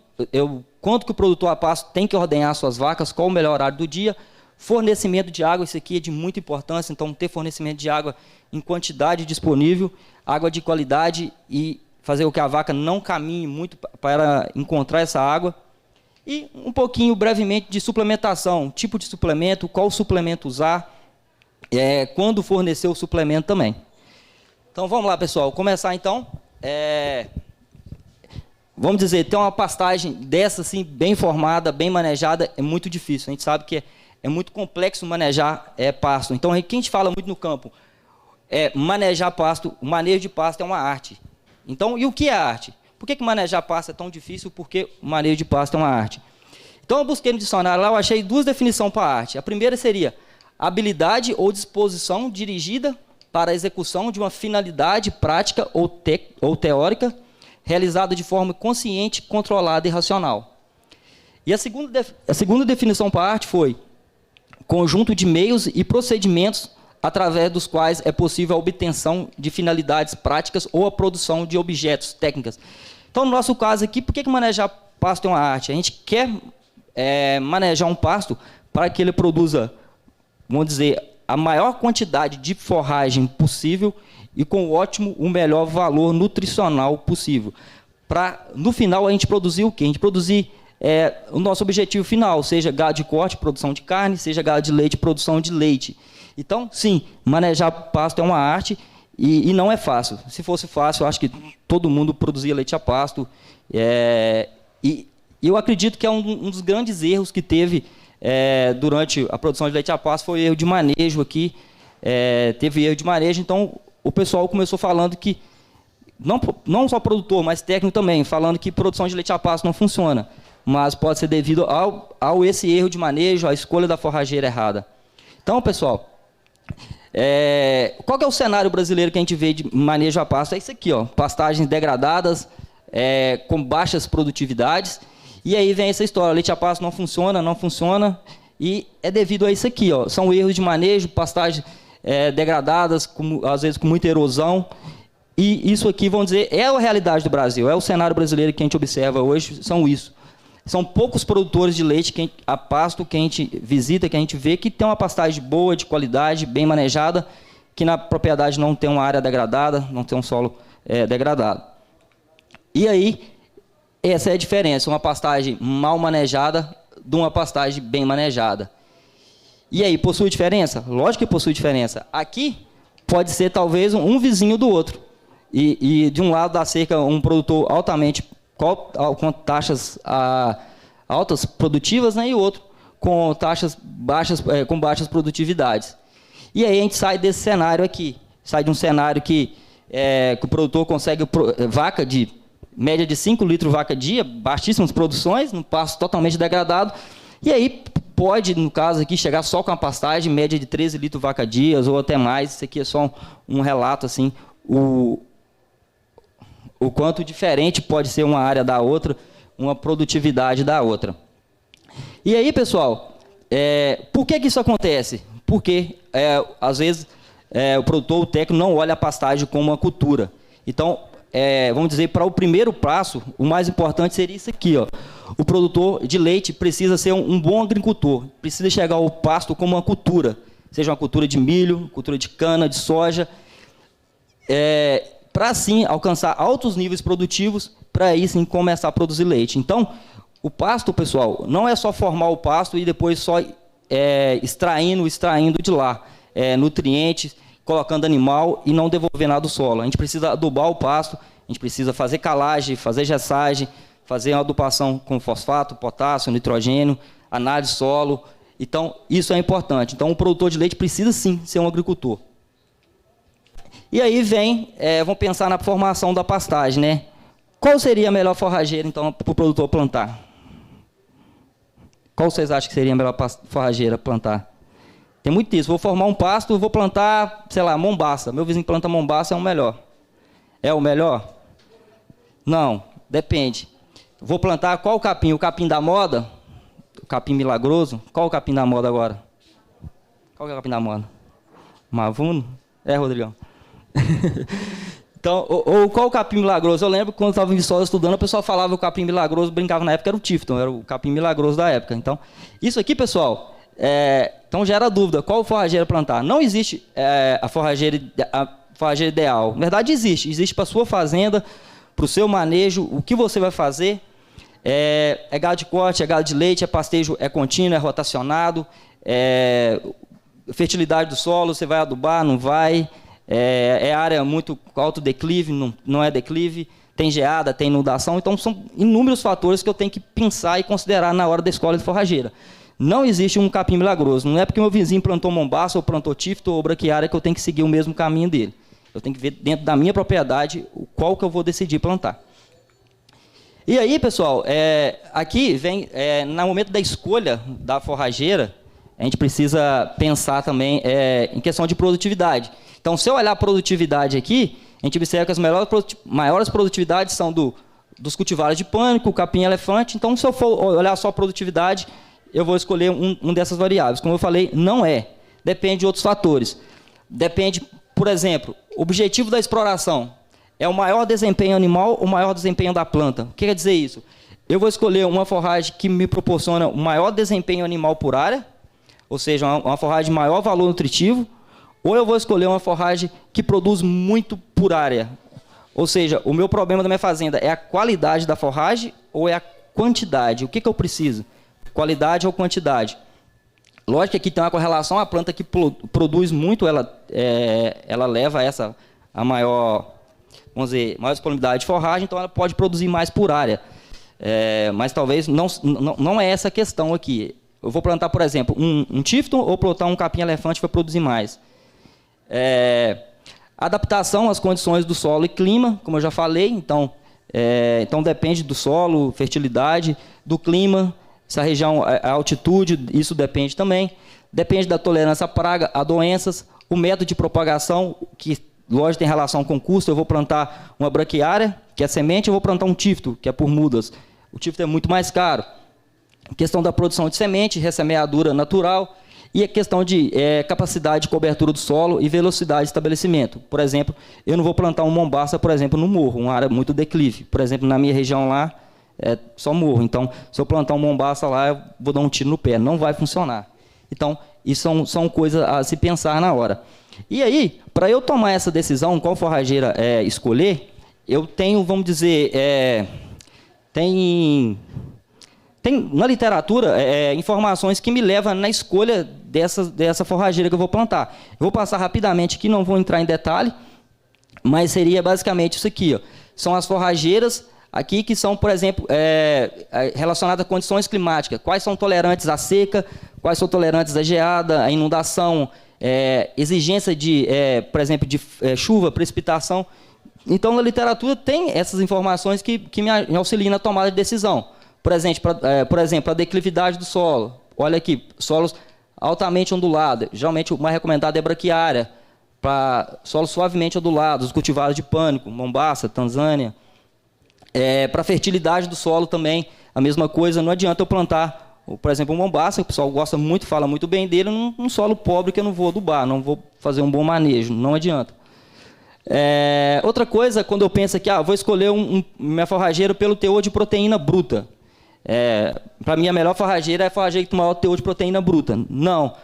que o produtor a pasto tem que ordenhar suas vacas, qual o melhor horário do dia. Fornecimento de água, isso aqui é de muita importância, então ter fornecimento de água em quantidade disponível, água de qualidade e fazer com que a vaca não caminhe muito para encontrar essa água. E um pouquinho, brevemente, de suplementação, tipo de suplemento, qual suplemento usar, quando fornecer o suplemento também. Então, vamos lá, pessoal. Começar, então. Vamos dizer, ter uma pastagem dessa, assim, bem formada, bem manejada, é muito difícil. A gente sabe que é muito complexo manejar pasto. Então, o que a gente fala muito no campo manejar pasto, o manejo de pasto é uma arte. Então, e o que é arte? Por que manejar pasto é tão difícil? Porque o manejo de pasto é uma arte. Então, eu busquei no dicionário lá, eu achei 2 definições para arte. A primeira seria habilidade ou disposição dirigida para a execução de uma finalidade prática ou teórica, realizada de forma consciente, controlada e racional. E a segunda definição para arte foi conjunto de meios e procedimentos através dos quais é possível a obtenção de finalidades práticas ou a produção de objetos, técnicas. Então, no nosso caso aqui, por que manejar pasto é uma arte? A gente quer manejar um pasto para que ele produza, vamos dizer, a maior quantidade de forragem possível e com o melhor valor nutricional possível. Para, no final, a gente produzir o quê? A gente produzir o nosso objetivo final, seja gado de corte, produção de carne, seja gado de leite, produção de leite. Então, sim, manejar pasto é uma arte e não é fácil. Se fosse fácil, eu acho que todo mundo produzia leite a pasto. E eu acredito que é um dos grandes erros que teve durante a produção de leite a pasto foi erro de manejo aqui. Teve erro de manejo, então o pessoal começou falando que, não só produtor, mas técnico também, falando que produção de leite a pasto não funciona, mas pode ser devido ao esse erro de manejo, à escolha da forrageira errada. Então, pessoal, qual que é o cenário brasileiro que a gente vê de manejo a pasto? É isso aqui, ó, pastagens degradadas, com baixas produtividades, e aí vem essa história, leite a pasto não funciona, e é devido a isso aqui, ó, são erros de manejo, pastagens degradadas, às vezes com muita erosão, e isso aqui, vamos dizer, é a realidade do Brasil, é o cenário brasileiro que a gente observa hoje, são poucos produtores de leite a pasto que a gente visita, que a gente vê que tem uma pastagem boa, de qualidade, bem manejada, que na propriedade não tem uma área degradada, não tem um solo degradado. E aí, essa é a diferença, uma pastagem mal manejada de uma pastagem bem manejada. E aí, possui diferença? Lógico que possui diferença. Aqui, pode ser talvez um vizinho do outro. E de um lado da cerca, um produtor altamente com taxas altas produtivas, né, e o outro com taxas baixas, com baixas produtividades. E aí a gente sai desse cenário aqui, sai de um cenário que o produtor consegue vaca de média de 5 litros vaca dia, baixíssimas produções, no pasto totalmente degradado. E aí pode, no caso aqui, chegar só com a pastagem, média de 13 litros vaca dias ou até mais. Isso aqui é só um relato, assim, o quanto diferente pode ser uma área da outra, uma produtividade da outra. E aí, pessoal, por que isso acontece? Porque, às vezes, o produtor, o técnico, não olha a pastagem como uma cultura. Então, vamos dizer, para o primeiro passo, o mais importante seria isso aqui, ó. O produtor de leite precisa ser um bom agricultor, precisa enxergar o pasto como uma cultura, seja uma cultura de milho, cultura de cana, de soja, para assim alcançar altos níveis produtivos, para aí sim começar a produzir leite. Então, o pasto, pessoal, não é só formar o pasto e depois só extraindo de lá nutrientes, colocando animal e não devolver nada do solo. A gente precisa adubar o pasto, a gente precisa fazer calagem, fazer gessagem, fazer uma adubação com fosfato, potássio, nitrogênio, análise de solo. Então, isso é importante. Então, o produtor de leite precisa sim ser um agricultor. E aí vamos pensar na formação da pastagem, né? Qual seria a melhor forrageira, então, para o produtor plantar? Qual vocês acham que seria a melhor forrageira plantar? Tem muito disso. Vou formar um pasto, vou plantar, sei lá, mombaça. Meu vizinho planta mombaça, é o melhor. É o melhor? Não, depende. Vou plantar qual capim? O capim da moda? O capim milagroso? Qual o capim da moda agora? Qual que é o capim da moda? Mavuno? Rodrigão. Então, ou qual o capim milagroso? Eu lembro que quando eu estava em Viçosa estudando, o pessoal falava que o capim milagroso, brincava na época, era o Tifton, era o capim milagroso da época. Então, isso aqui, pessoal, então gera dúvida, qual forrageira plantar? Não existe a forrageira ideal. Na verdade, existe para a sua fazenda, para o seu manejo, o que você vai fazer. É gado de corte, é gado de leite, é pastejo, é contínuo, é rotacionado, fertilidade do solo, você vai adubar, não vai, área muito alto declive, não é declive, tem geada, tem inundação, então são inúmeros fatores que eu tenho que pensar e considerar na hora da escolha de forrageira. Não existe um capim milagroso, não é porque meu vizinho plantou mombaça ou plantou tifto ou braquiária que eu tenho que seguir o mesmo caminho dele. Eu tenho que ver dentro da minha propriedade qual que eu vou decidir plantar. E aí, pessoal, aqui vem, no momento da escolha da forrageira, a gente precisa pensar também em questão de produtividade. Então, se eu olhar a produtividade aqui, a gente observa que as maiores produtividades são dos cultivares de pânico, capim-elefante. Então, se eu for olhar só a produtividade, eu vou escolher um dessas variáveis. Como eu falei, não é. Depende de outros fatores. Depende, por exemplo, o objetivo da exploração. É o maior desempenho animal ou o maior desempenho da planta? O que quer dizer isso? Eu vou escolher uma forragem que me proporciona o maior desempenho animal por área, ou seja, uma forragem de maior valor nutritivo, ou eu vou escolher uma forragem que produz muito por área. Ou seja, o meu problema da minha fazenda é a qualidade da forragem ou é a quantidade? O que eu preciso? Qualidade ou quantidade? Lógico que aqui tem uma correlação, a planta que produz muito, ela leva a maior... Vamos dizer, maior disponibilidade de forragem, então ela pode produzir mais por área. Mas talvez não é essa a questão aqui. Eu vou plantar, por exemplo, um tifton ou plantar um capim-elefante para produzir mais. Adaptação às condições do solo e clima, como eu já falei, então depende do solo, fertilidade, do clima, se a região, a altitude, isso depende também. Depende da tolerância à praga, a doenças, o método de propagação, que lógico, tem relação com custo. Eu vou plantar uma braquiária, que é semente, eu vou plantar um tifto, que é por mudas. O tifto é muito mais caro. Questão da produção de semente, ressemeadura natural, e a questão de capacidade de cobertura do solo e velocidade de estabelecimento. Por exemplo, eu não vou plantar um mombaça, por exemplo, no morro, uma área muito declive. Por exemplo, na minha região lá, é só morro. Então, se eu plantar um mombaça lá, eu vou dar um tiro no pé. Não vai funcionar. Então, isso são coisas a se pensar na hora. E aí, para eu tomar essa decisão, qual forrageira escolher, eu tenho, vamos dizer, tem na literatura informações que me levam na escolha dessa forrageira que eu vou plantar. Eu vou passar rapidamente aqui, não vou entrar em detalhe, mas seria basicamente isso aqui. Ó. São as forrageiras aqui que são, por exemplo, relacionadas a condições climáticas. Quais são tolerantes à seca, quais são tolerantes à geada, à inundação, exigência de, por exemplo, de chuva, precipitação. Então, na literatura tem essas informações que me auxiliam na tomada de decisão. Por exemplo, a declividade do solo. Olha aqui, solos altamente ondulados. Geralmente, o mais recomendado é braquiária, para solos suavemente ondulados, os cultivares de pânico, Mombaça, Tanzânia. Para a fertilidade do solo também, a mesma coisa. Não adianta eu plantar, por exemplo, um Mombaça, o pessoal gosta muito, fala muito bem dele, num solo pobre que eu não vou adubar, não vou fazer um bom manejo, não adianta. Outra coisa, quando eu penso aqui, vou escolher minha forrageira pelo teor de proteína bruta. Para mim, a melhor forrageira é a forrageira que tem o maior teor de proteína bruta. Não.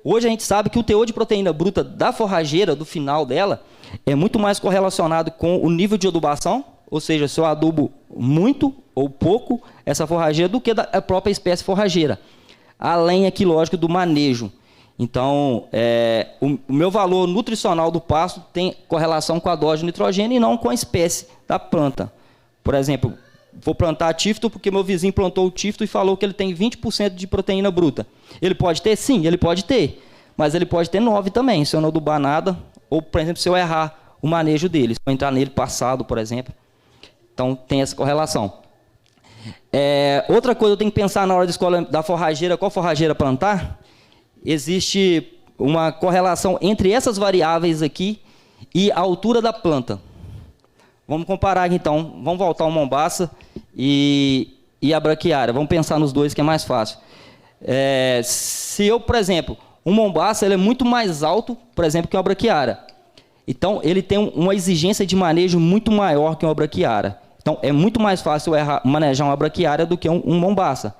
Hoje a gente sabe que o teor de proteína bruta da forrageira, do final dela, é muito mais correlacionado com o nível de adubação, ou seja, se eu adubo muito ou pouco essa forrageira, do que da própria espécie forrageira. Além, aqui, lógico, do manejo. Então, o meu valor nutricional do pasto tem correlação com a dose de nitrogênio e não com a espécie da planta. Por exemplo, vou plantar tífito porque meu vizinho plantou o tífito e falou que ele tem 20% de proteína bruta. Ele pode ter? Sim, ele pode ter. Mas ele pode ter 9 também, se eu não adubar nada. Ou, por exemplo, se eu errar o manejo dele. Se eu entrar nele passado, por exemplo. Então, tem essa correlação. Outra coisa eu tenho que pensar na hora de escolha da forrageira, qual forrageira plantar. Existe uma correlação entre essas variáveis aqui e a altura da planta. Vamos comparar aqui, então. Vamos voltar ao Mombaça e a braquiária. Vamos pensar nos dois, que é mais fácil. Se eu, por exemplo, um Mombaça ele é muito mais alto, por exemplo, que uma braquiária. Então, ele tem uma exigência de manejo muito maior que uma braquiária. Então, é muito mais fácil manejar uma braquiária do que um Mombaça.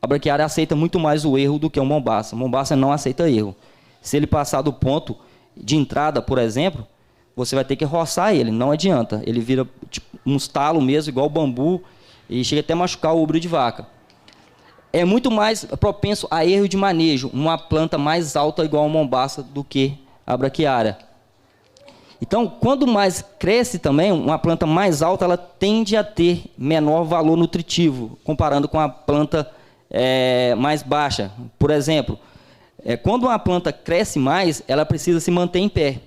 A braquiária aceita muito mais o erro do que o Mombaça. O Mombaça não aceita erro. Se ele passar do ponto de entrada, por exemplo, você vai ter que roçar ele, não adianta. Ele vira tipo, um estalo mesmo, igual o bambu, e chega até a machucar o ubro de vaca. É muito mais propenso a erro de manejo, uma planta mais alta igual a Mombaça do que a braquiária. Então, quando mais cresce também, uma planta mais alta, ela tende a ter menor valor nutritivo, comparando com a planta mais baixa. Por exemplo, quando uma planta cresce mais, ela precisa se manter em pé.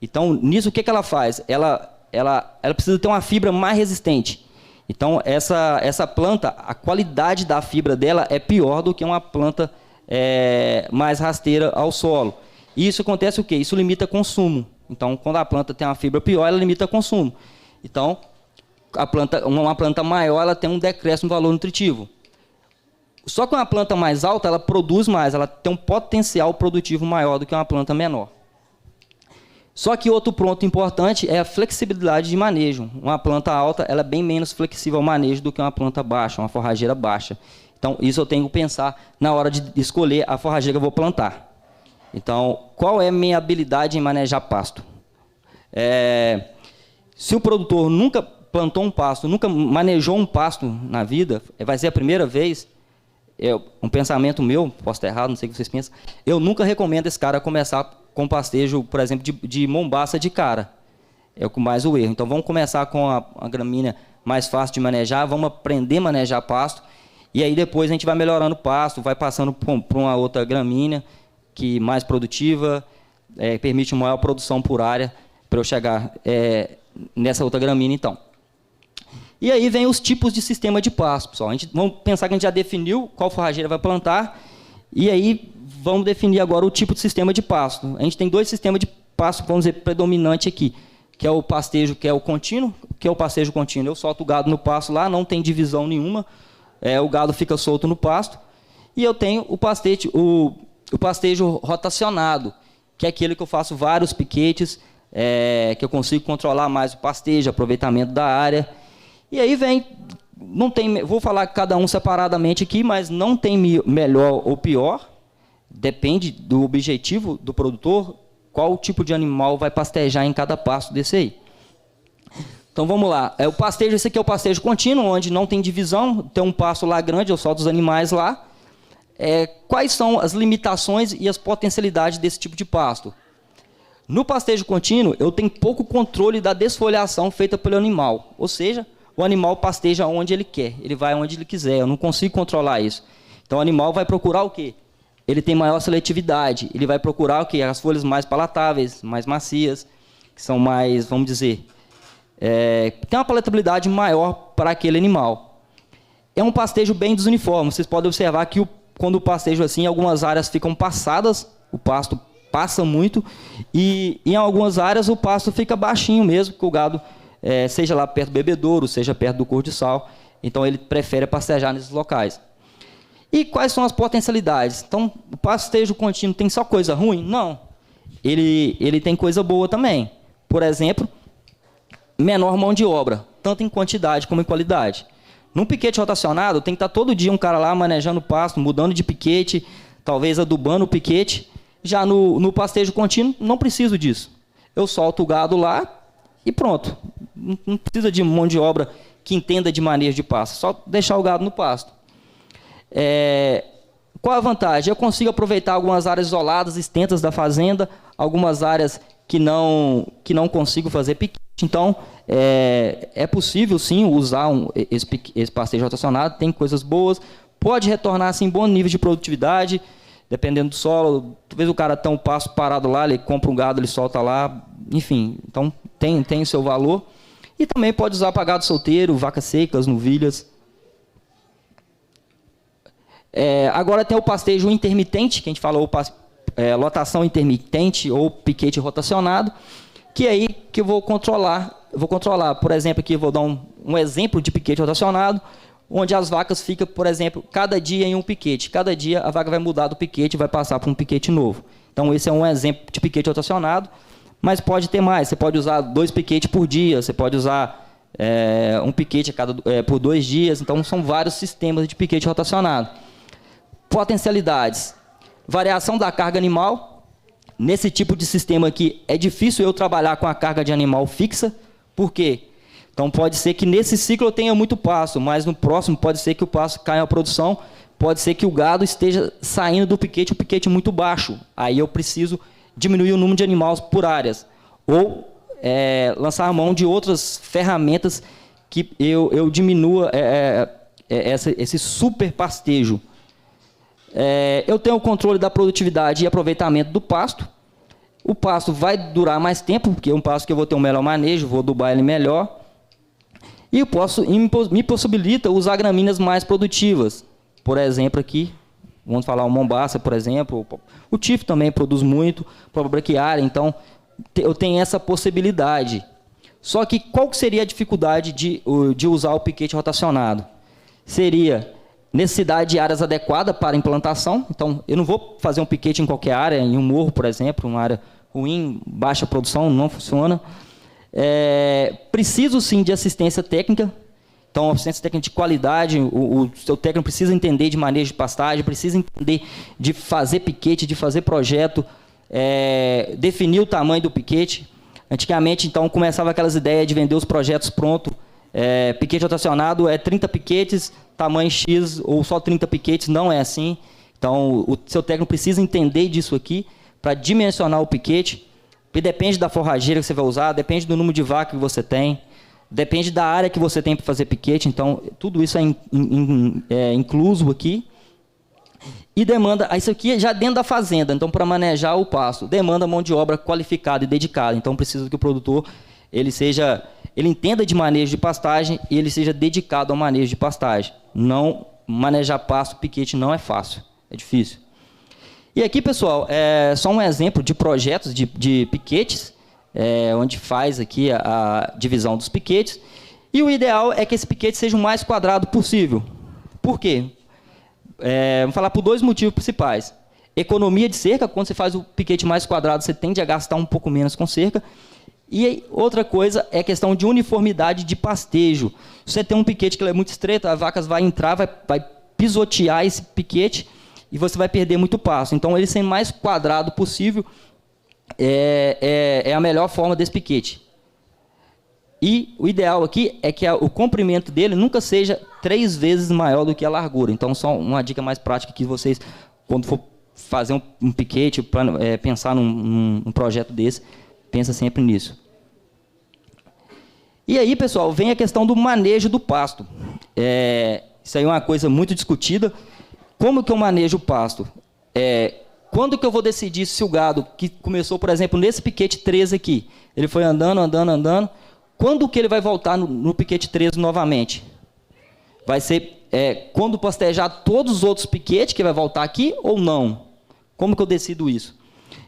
Então, nisso, o que ela faz? Ela precisa ter uma fibra mais resistente. Então, essa planta, a qualidade da fibra dela é pior do que uma planta mais rasteira ao solo. E isso acontece o quê? Isso limita consumo. Então, quando a planta tem uma fibra pior, ela limita consumo. Então, uma planta maior, ela tem um decréscimo no valor nutritivo. Só que uma planta mais alta, ela produz mais, ela tem um potencial produtivo maior do que uma planta menor. Só que outro ponto importante é a flexibilidade de manejo. Uma planta alta, ela é bem menos flexível ao manejo do que uma planta baixa, uma forrageira baixa. Então, isso eu tenho que pensar na hora de escolher a forrageira que eu vou plantar. Então, qual é a minha habilidade em manejar pasto? Se o produtor nunca plantou um pasto, nunca manejou um pasto na vida, vai ser a primeira vez, um pensamento meu, posso estar errado, não sei o que vocês pensam, eu nunca recomendo esse cara começar com pastejo, por exemplo, de Mombaça de cara. É o que mais o erro. Então, vamos começar com a gramínea mais fácil de manejar, vamos aprender a manejar pasto, e aí depois a gente vai melhorando o pasto, vai passando para uma outra gramínea, que mais produtiva, permite uma maior produção por área, para eu chegar nessa outra gramínea, então. E aí vem os tipos de sistema de pasto, pessoal. Vamos pensar que a gente já definiu qual forrageira vai plantar, e aí vamos definir agora o tipo de sistema de pasto. A gente tem 2 sistemas de pasto, vamos dizer, predominante aqui, que é o pastejo, que é o contínuo, que é o pastejo contínuo. Eu solto o gado no pasto lá, não tem divisão nenhuma, o gado fica solto no pasto, e eu tenho o pastejo rotacionado, que é aquele que eu faço vários piquetes, que eu consigo controlar mais o pastejo, aproveitamento da área. E aí vou falar cada um separadamente aqui, mas não tem melhor ou pior, depende do objetivo do produtor, qual tipo de animal vai pastejar em cada pasto desse aí. Então vamos lá, o pastejo, esse aqui é o pastejo contínuo, onde não tem divisão, tem um pasto lá grande, eu solto os animais lá. Quais são as limitações e as potencialidades desse tipo de pasto? No pastejo contínuo, eu tenho pouco controle da desfolhação feita pelo animal. Ou seja, o animal pasteja onde ele quer, ele vai onde ele quiser, eu não consigo controlar isso. Então o animal vai procurar o quê? Ele tem maior seletividade, ele vai procurar o quê? As folhas mais palatáveis, mais macias, que são mais, vamos dizer, tem uma palatabilidade maior para aquele animal. É um pastejo bem desuniforme. Vocês podem observar que quando o pastejo assim, algumas áreas ficam passadas, o pasto passa muito, e em algumas áreas o pasto fica baixinho mesmo, que o gado, seja lá perto do bebedouro, seja perto do curtiçal, então ele prefere pastejar nesses locais. E quais são as potencialidades? Então, o pastejo contínuo tem só coisa ruim? Não. Ele tem coisa boa também. Por exemplo, menor mão de obra, tanto em quantidade como em qualidade. Num piquete rotacionado, tem que estar todo dia um cara lá manejando o pasto, mudando de piquete, talvez adubando o piquete. Já no pastejo contínuo, não preciso disso. Eu solto o gado lá e pronto. Não precisa de mão de obra que entenda de manejo de pasto, só deixar o gado no pasto. Qual a vantagem? Eu consigo aproveitar algumas áreas isoladas, extensas da fazenda, algumas áreas que não consigo fazer piquete. Então, é possível, sim, usar esse pastejo rotacionado, tem coisas boas, pode retornar, assim, bom nível de produtividade, dependendo do solo. Talvez o cara tem um pasto parado lá, ele compra um gado, ele solta lá, enfim. Então, tem o seu valor. E também pode usar para gado solteiro, vacas secas, novilhas. Agora tem o pastejo intermitente, que a gente falou, lotação intermitente ou piquete rotacionado, que é aí que eu vou controlar. Por exemplo, aqui eu vou dar um exemplo de piquete rotacionado, onde as vacas ficam, por exemplo, cada dia em um piquete. Cada dia a vaca vai mudar do piquete e vai passar para um piquete novo. Então, esse é um exemplo de piquete rotacionado, mas pode ter mais. Você pode usar 2 piquetes por dia, você pode usar um piquete por 2 dias. Então, são vários sistemas de piquete rotacionado. Potencialidades. Variação da carga animal. Nesse tipo de sistema aqui, é difícil eu trabalhar com a carga de animal fixa. Por quê? Então, pode ser que nesse ciclo eu tenha muito pasto, mas no próximo pode ser que o pasto caia a produção, pode ser que o gado esteja saindo do piquete, um piquete muito baixo. Aí eu preciso diminuir o número de animais por áreas. Ou lançar a mão de outras ferramentas que eu diminua esse super pastejo. Eu tenho o controle da produtividade e aproveitamento do pasto. O pasto vai durar mais tempo, porque é um pasto que eu vou ter um melhor manejo, vou adubar ele melhor. E me possibilita usar gramíneas mais produtivas. Por exemplo, aqui, vamos falar o Mombaça, por exemplo. O tifo também produz muito, para braquiária, então eu tenho essa possibilidade. Só que qual que seria a dificuldade de usar o piquete rotacionado? Seria necessidade de áreas adequadas para implantação. Então, eu não vou fazer um piquete em qualquer área, em um morro, por exemplo, uma área ruim, baixa produção, não funciona. Preciso sim de assistência técnica, então assistência técnica de qualidade, o seu técnico precisa entender de manejo de pastagem, precisa entender de fazer piquete, de fazer projeto, definir o tamanho do piquete. Antigamente, então, começava aquelas ideias de vender os projetos prontos, piquete rotacionado 30 piquetes, tamanho X, ou só 30 piquetes, não é assim. Então, o seu técnico precisa entender disso aqui, para dimensionar o piquete. Porque depende da forrageira que você vai usar, depende do número de vaca que você tem, depende da área que você tem para fazer piquete. Então, tudo isso é incluso aqui. E demanda, isso aqui é já dentro da fazenda, então para manejar o pasto, demanda mão de obra qualificada e dedicada. Então, precisa que o produtor ele entenda de manejo de pastagem e ele seja dedicado ao manejo de pastagem. Não manejar pasto, piquete não é fácil, é difícil. E aqui, pessoal, só um exemplo de projetos de piquetes, onde faz aqui a divisão dos piquetes. E o ideal é que esse piquete seja o mais quadrado possível. Por quê? Vamos falar por 2 motivos principais. Economia de cerca, quando você faz o piquete mais quadrado, você tende a gastar um pouco menos com cerca. E outra coisa é a questão de uniformidade de pastejo. Se você tem um piquete que é muito estreito, as vacas vão entrar, vai pisotear esse piquete, e você vai perder muito pasto. Então, ele ser mais quadrado possível é a melhor forma desse piquete. E o ideal aqui é que o comprimento dele nunca seja 3 vezes maior do que a largura. Então, só uma dica mais prática que vocês, quando for fazer um piquete, pensar num projeto desse, pensa sempre nisso. E aí, pessoal, vem a questão do manejo do pasto. Isso aí é uma coisa muito discutida. Como que eu manejo o pasto? Quando que eu vou decidir se o gado, que começou, por exemplo, nesse piquete 13 aqui, ele foi andando, Quando que ele vai voltar no piquete 13 novamente? Vai ser quando pastejar todos os outros piquetes que vai voltar aqui ou não? Como que eu decido isso?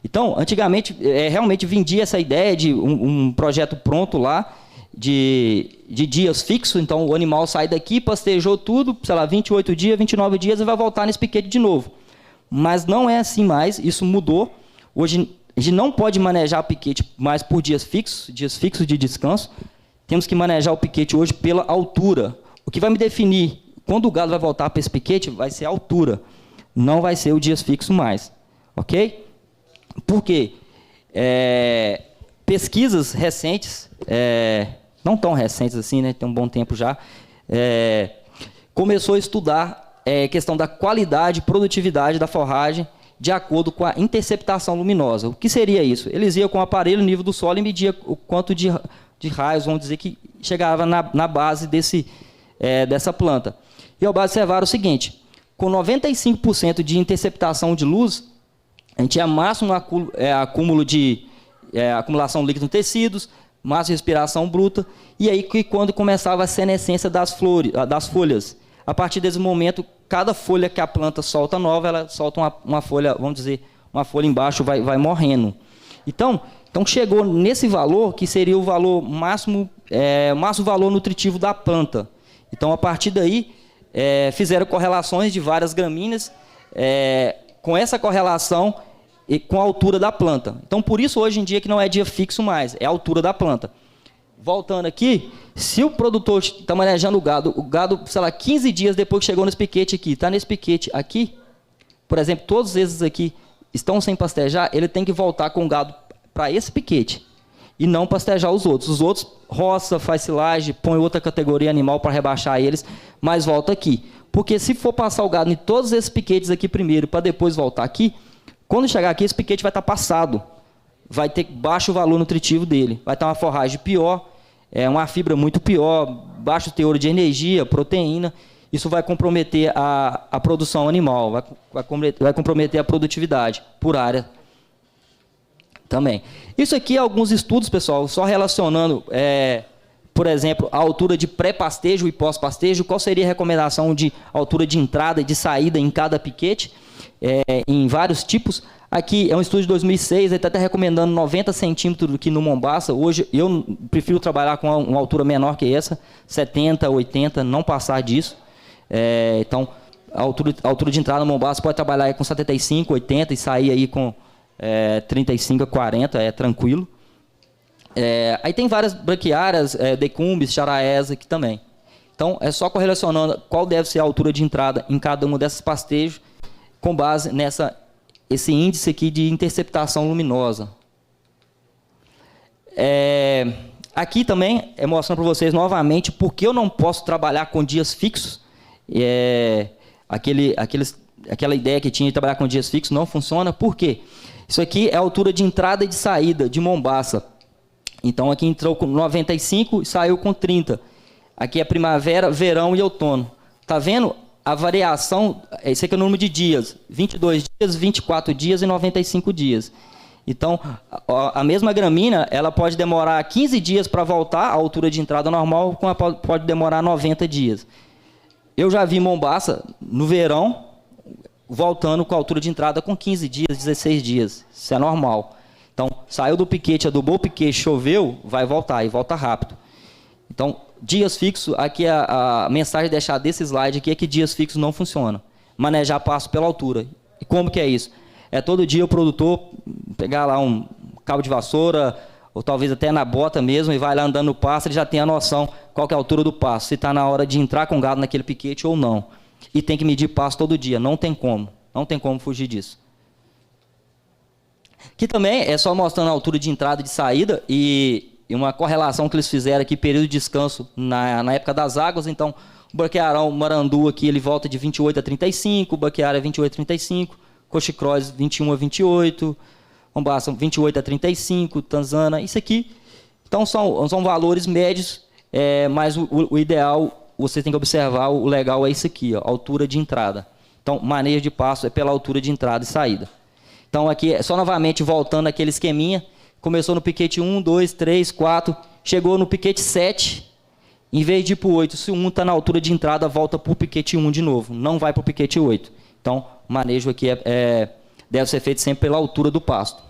Então, antigamente, realmente vendia essa ideia de um projeto pronto lá, de dias fixos. Então, o animal sai daqui, pastejou tudo, sei lá, 28 dias, 29 dias e vai voltar nesse piquete de novo. Mas não é assim mais, isso mudou. Hoje, a gente não pode manejar o piquete mais por dias fixos de descanso. Temos que manejar o piquete hoje pela altura. O que vai me definir quando o gado vai voltar para esse piquete vai ser a altura, não vai ser o dias fixo mais. Ok? Por quê? Pesquisas recentes, não tão recentes assim, né, tem um bom tempo já, começou a estudar a questão da qualidade e produtividade da forragem de acordo com a interceptação luminosa. O que seria isso? Eles iam com o aparelho no nível do solo e mediam o quanto de raios, vamos dizer, que chegava na base dessa planta. E observaram o seguinte, com 95% de interceptação de luz, a gente tinha máximo acúmulo de acumulação líquida nos tecidos, máxima respiração bruta, e aí que quando começava a senescência das folhas. A partir desse momento, cada folha que a planta solta nova, ela solta uma folha, vamos dizer, uma folha embaixo vai morrendo. Então chegou nesse valor, que seria o valor máximo valor nutritivo da planta. Então, a partir daí, fizeram correlações de várias gramíneas, com essa correlação e com a altura da planta. Então, por isso, hoje em dia, que não é dia fixo mais, é a altura da planta. Voltando aqui, se o produtor está manejando o gado, sei lá, 15 dias depois que chegou nesse piquete aqui, está nesse piquete aqui, por exemplo, todos esses aqui estão sem pastejar, ele tem que voltar com o gado para esse piquete e não pastejar os outros. Os outros, roça, faz silagem, põe outra categoria animal para rebaixar eles, mas volta aqui. Porque se for passar o gado em todos esses piquetes aqui primeiro, para depois voltar aqui, quando chegar aqui, esse piquete vai estar passado. Vai ter baixo valor nutritivo dele. Vai ter uma forragem pior, uma fibra muito pior, baixo teor de energia, proteína. Isso vai comprometer a produção animal, vai comprometer a produtividade por área também. Isso aqui é alguns estudos, pessoal, só relacionando, por exemplo, a altura de pré-pastejo e pós-pastejo. Qual seria a recomendação de altura de entrada e de saída em cada piquete, em vários tipos. Aqui é um estudo de 2006, ele está até recomendando 90 centímetros aqui no Mombaça. Hoje eu prefiro trabalhar com uma altura menor que essa, 70, 80, não passar disso. Então, a altura de entrada no Mombaça pode trabalhar aí com 75, 80 e sair aí com 35 a 40, tranquilo. Aí tem várias braquiárias, decumbes, charaés aqui também. Então, é só correlacionando qual deve ser a altura de entrada em cada um desses pastejos, com base esse índice aqui de interceptação luminosa. Aqui também mostrando para vocês novamente porque eu não posso trabalhar com dias fixos. Aquela ideia que tinha de trabalhar com dias fixos não funciona. Por quê? Isso aqui é a altura de entrada e de saída de Mombaça. Então aqui entrou com 95 e saiu com 30. Aqui é primavera, verão e outono. Tá vendo? A variação, esse aqui é o número de dias, 22 dias, 24 dias e 95 dias. Então, a mesma gramínea, ela pode demorar 15 dias para voltar à altura de entrada normal, como ela pode demorar 90 dias. Eu já vi Mombaça, no verão, voltando com a altura de entrada com 15 dias, 16 dias. Isso é normal. Então, saiu do piquete, adubou o piquete, choveu, vai voltar, e volta rápido. Então, dias fixos, aqui a mensagem deixar desse slide aqui é que dias fixos não funcionam. Manejar passo pela altura. E como que é isso? Todo dia o produtor pegar lá um cabo de vassoura, ou talvez até na bota mesmo, e vai lá andando no passo, ele já tem a noção qual que é a altura do passo, se está na hora de entrar com o gado naquele piquete ou não. E tem que medir passo todo dia, não tem como fugir disso. Aqui também é só mostrando a altura de entrada e de saída, e uma correlação que eles fizeram aqui, período de descanso na época das águas. Então, o braquiarão marandu aqui, ele volta de 28 a 35, o braquiária 28 a 35, coxicroz 21 a 28, Mombaça 28 a 35, tanzana, isso aqui. Então, são valores médios, mas o ideal, você tem que observar, o legal é isso aqui, ó, altura de entrada. Então, manejo de passo é pela altura de entrada e saída. Então, aqui, só novamente voltando aquele esqueminha, começou no piquete 1, 2, 3, 4, chegou no piquete 7, em vez de ir para o 8, se o 1 está na altura de entrada, volta para o piquete 1 de novo, não vai para o piquete 8. Então, o manejo aqui deve ser feito sempre pela altura do pasto.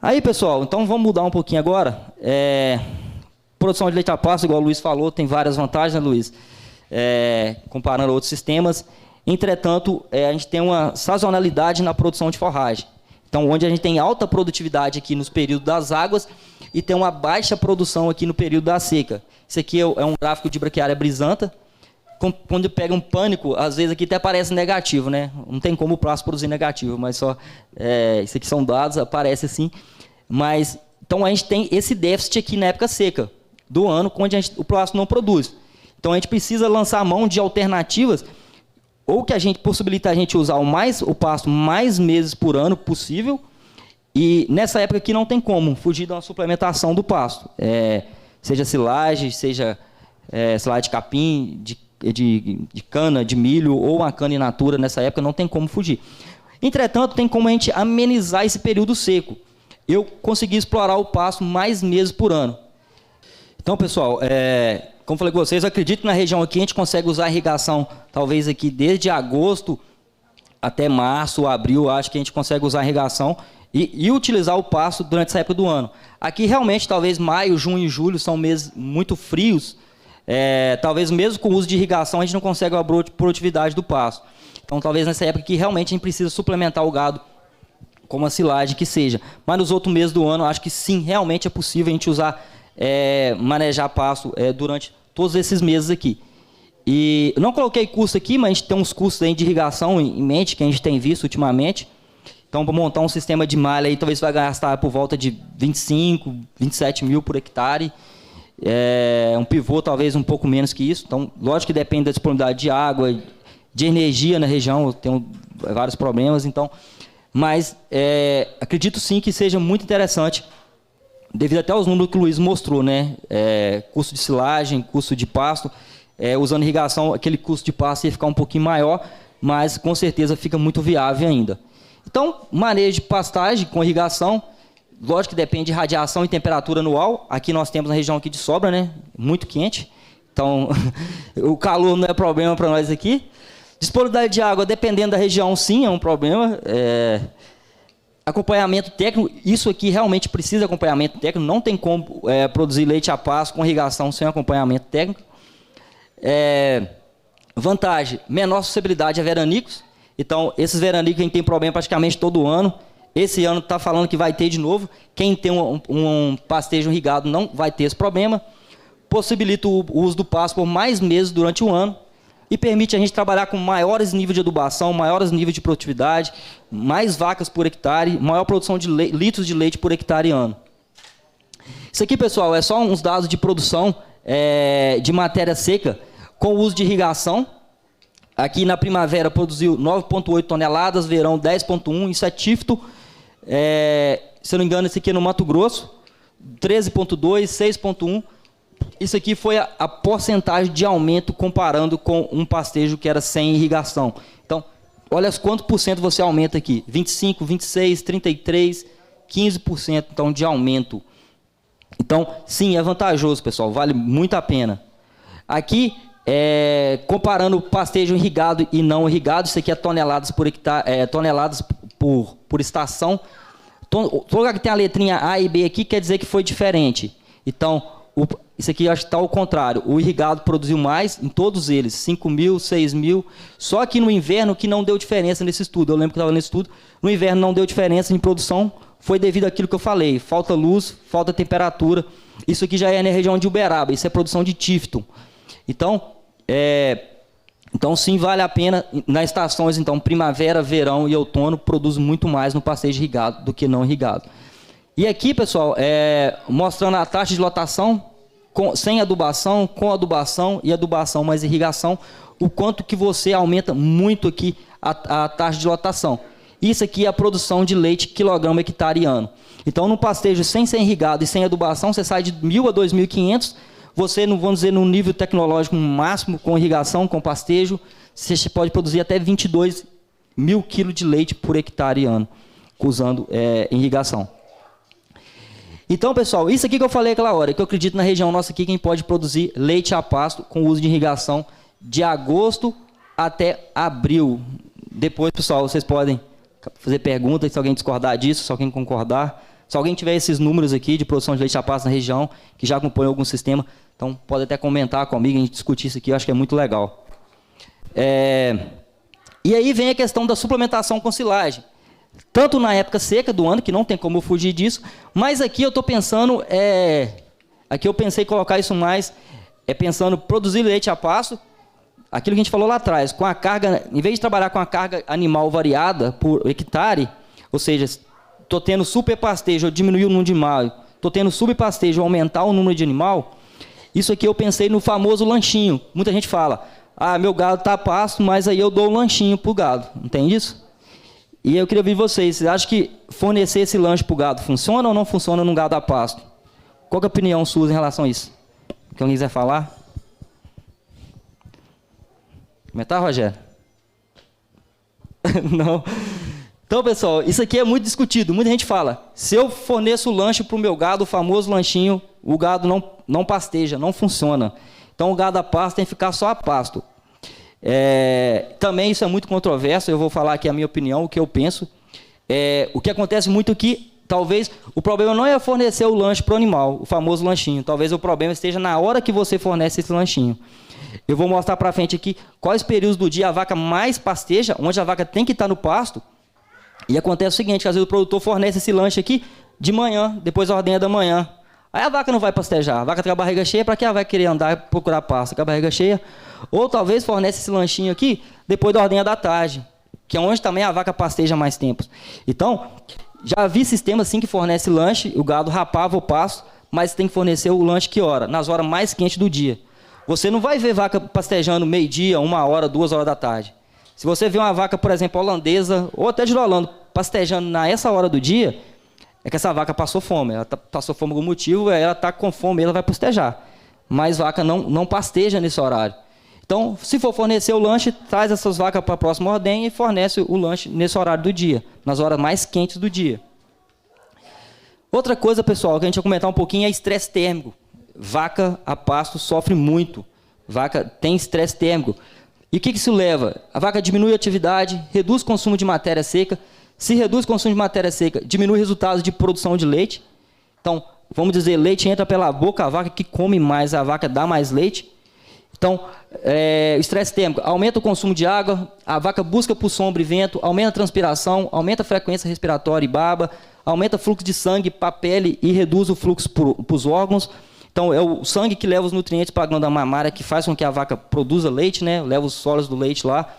Aí, pessoal, então vamos mudar um pouquinho agora. Produção de leite a pasto, igual o Luiz falou, tem várias vantagens, né, Luiz? Comparando a outros sistemas. Entretanto, a gente tem uma sazonalidade na produção de forragem. Então, onde a gente tem alta produtividade aqui nos períodos das águas e tem uma baixa produção aqui no período da seca. Isso aqui é um gráfico de braquiária brisanta. Quando pega um pânico, às vezes aqui até aparece negativo, né? Não tem como o pasto produzir negativo, mas só isso aqui são dados, aparece assim. Mas então a gente tem esse déficit aqui na época seca do ano, onde o pasto não produz. Então a gente precisa lançar a mão de alternativas, ou que a gente possibilita a gente usar o pasto mais meses por ano possível. E nessa época aqui não tem como fugir da suplementação do pasto, seja silagem, seja silagem de capim, de cana, de milho ou uma cana in natura. Nessa época não tem como fugir. Entretanto, tem como a gente amenizar esse período seco. Eu consegui explorar o pasto mais meses por ano. Então, pessoal, como falei com vocês, eu acredito que na região aqui a gente consegue usar a irrigação, talvez aqui desde agosto até março, abril, acho que a gente consegue usar a irrigação e utilizar o pasto durante essa época do ano. Aqui realmente, talvez maio, junho e julho são meses muito frios, talvez mesmo com o uso de irrigação a gente não consegue a produtividade do pasto. Então, talvez nessa época que realmente a gente precisa suplementar o gado com uma silagem que seja. Mas nos outros meses do ano, acho que sim, realmente é possível a gente usar, manejar pasto durante todos esses meses aqui. E eu não coloquei custo aqui, mas a gente tem uns custos aí de irrigação em mente, que a gente tem visto ultimamente. Então, para montar um sistema de malha, aí, talvez vai gastar por volta de 25, 27 mil por hectare. Um pivô, talvez um pouco menos que isso. Então, lógico que depende da disponibilidade de água, de energia na região, tem vários problemas. Então, mas acredito sim que seja muito interessante, devido até aos números que o Luiz mostrou, né? Custo de silagem, custo de pasto, usando irrigação, aquele custo de pasto ia ficar um pouquinho maior, mas com certeza fica muito viável ainda. Então, manejo de pastagem com irrigação, lógico que depende de radiação e temperatura anual. Aqui nós temos na região aqui de Sobra, né? Muito quente, então o calor não é problema para nós aqui. Disponibilidade de água, dependendo da região, sim, é um problema. Acompanhamento técnico, isso aqui realmente precisa de acompanhamento técnico, não tem como produzir leite a pasto com irrigação sem acompanhamento técnico. Vantagem, menor suscetibilidade a veranicos. Então, esses veranicos a gente tem problema praticamente todo ano. Esse ano está falando que vai ter de novo. Quem tem um pastejo irrigado não vai ter esse problema. Possibilita o uso do pasto por mais meses durante o ano. E permite a gente trabalhar com maiores níveis de adubação, maiores níveis de produtividade, mais vacas por hectare, maior produção de litros de leite por hectare ano. Isso aqui, pessoal, é só uns dados de produção de matéria seca com o uso de irrigação. Aqui na primavera produziu 9,8 toneladas, verão 10,1, isso é tífito. Se eu não me engano, esse aqui é no Mato Grosso, 13,2, 6,1. Isso aqui foi a porcentagem de aumento comparando com um pastejo que era sem irrigação. Então, olha quanto por cento você aumenta aqui. 25, 26, 33, 15% então, de aumento. Então, sim, é vantajoso, pessoal. Vale muito a pena. Aqui, comparando pastejo irrigado e não irrigado, isso aqui é toneladas por hectare, toneladas por estação. Todo lugar que tem a letrinha A e B aqui quer dizer que foi diferente. Então, isso aqui acho que está ao contrário. O irrigado produziu mais em todos eles, 5 mil, 6 mil. Só que no inverno que não deu diferença nesse estudo. Eu lembro que estava nesse estudo. No inverno não deu diferença em produção. Foi devido àquilo que eu falei. Falta luz, falta temperatura. Isso aqui já é na região de Uberaba. Isso é produção de tífton. Então, sim, vale a pena. Nas estações, então, primavera, verão e outono, produz muito mais no pastejo irrigado do que não irrigado. E aqui, pessoal, mostrando a taxa de lotação, sem adubação, com adubação e adubação mais irrigação, o quanto que você aumenta muito aqui a taxa de lotação. Isso aqui é a produção de leite quilograma hectare ano. Então, no pastejo sem ser irrigado e sem adubação, você sai de 1.000 a 2.500. Você, vamos dizer, no nível tecnológico máximo, com irrigação, com pastejo, você pode produzir até 22 mil quilos de leite por hectare ano, usando irrigação. Então, pessoal, isso aqui que eu falei aquela hora, que eu acredito na região nossa aqui, quem pode produzir leite a pasto com uso de irrigação de agosto até abril. Depois, pessoal, vocês podem fazer perguntas se alguém discordar disso, se alguém concordar. Se alguém tiver esses números aqui de produção de leite a pasto na região, que já acompanha algum sistema, então pode até comentar comigo, a gente discutir isso aqui, eu acho que é muito legal. E aí vem a questão da suplementação com silagem. Tanto na época seca do ano, que não tem como eu fugir disso, mas aqui eu estou pensando, aqui eu pensei em colocar isso mais, pensando em produzir leite a pasto, aquilo que a gente falou lá atrás, com a carga, em vez de trabalhar com a carga animal variada por hectare, ou seja, estou tendo superpastejo, eu diminuir o número de animal, estou tendo subpastejo, aumentar o número de animal, isso aqui eu pensei no famoso lanchinho. Muita gente fala, meu gado está a pasto, mas aí eu dou um lanchinho para o gado, entende isso? E eu queria ouvir vocês acham que fornecer esse lanche para o gado funciona ou não funciona num gado a pasto? Qual que é a opinião sua em relação a isso? Que alguém quiser falar? Comentar, Rogério? Não. Então, pessoal, isso aqui é muito discutido. Muita gente fala, se eu forneço o lanche para o meu gado, o famoso lanchinho, o gado não pasteja, não funciona. Então, o gado a pasto tem que ficar só a pasto. Também isso é muito controverso, eu vou falar aqui a minha opinião, o que eu penso. O que acontece muito aqui, talvez o problema não é fornecer o lanche para o animal, o famoso lanchinho. Talvez o problema esteja na hora que você fornece esse lanchinho. Eu vou mostrar para frente aqui quais períodos do dia a vaca mais pasteja, onde a vaca tem que estar no pasto. E acontece o seguinte, que às vezes o produtor fornece esse lanche aqui de manhã, depois da ordenha da manhã. Aí a vaca não vai pastejar, a vaca tem a barriga cheia, para que ela vai querer andar e procurar pasto com a barriga cheia? Ou talvez fornece esse lanchinho aqui depois da ordenha da tarde, que é onde também a vaca pasteja mais tempo. Então, já vi sistemas assim que fornece lanche, o gado rapava o pasto, mas tem que fornecer o lanche que hora? Nas horas mais quentes do dia. Você não vai ver vaca pastejando meio-dia, 1h, 2h da tarde. Se você vê uma vaca, por exemplo, holandesa, ou até de Holanda, pastejando nessa hora do dia, é que essa vaca passou fome. Ela passou fome por algum motivo, ela está com fome, ela vai pastejar. Mas vaca não pasteja nesse horário. Então, se for fornecer o lanche, traz essas vacas para a próxima ordenha e fornece o lanche nesse horário do dia, nas horas mais quentes do dia. Outra coisa, pessoal, que a gente vai comentar um pouquinho é estresse térmico. Vaca a pasto sofre muito. Vaca tem estresse térmico. E o que isso leva? A vaca diminui a atividade, reduz o consumo de matéria seca. Se reduz o consumo de matéria seca, diminui resultados de produção de leite. Então, vamos dizer, leite entra pela boca, a vaca que come mais, a vaca dá mais leite. Então, o estresse térmico aumenta o consumo de água, a vaca busca por sombra e vento, aumenta a transpiração, aumenta a frequência respiratória e baba, aumenta o fluxo de sangue para a pele e reduz o fluxo para os órgãos. Então, é o sangue que leva os nutrientes para a glândula mamária, que faz com que a vaca produza leite, né? Leva os sólidos do leite lá.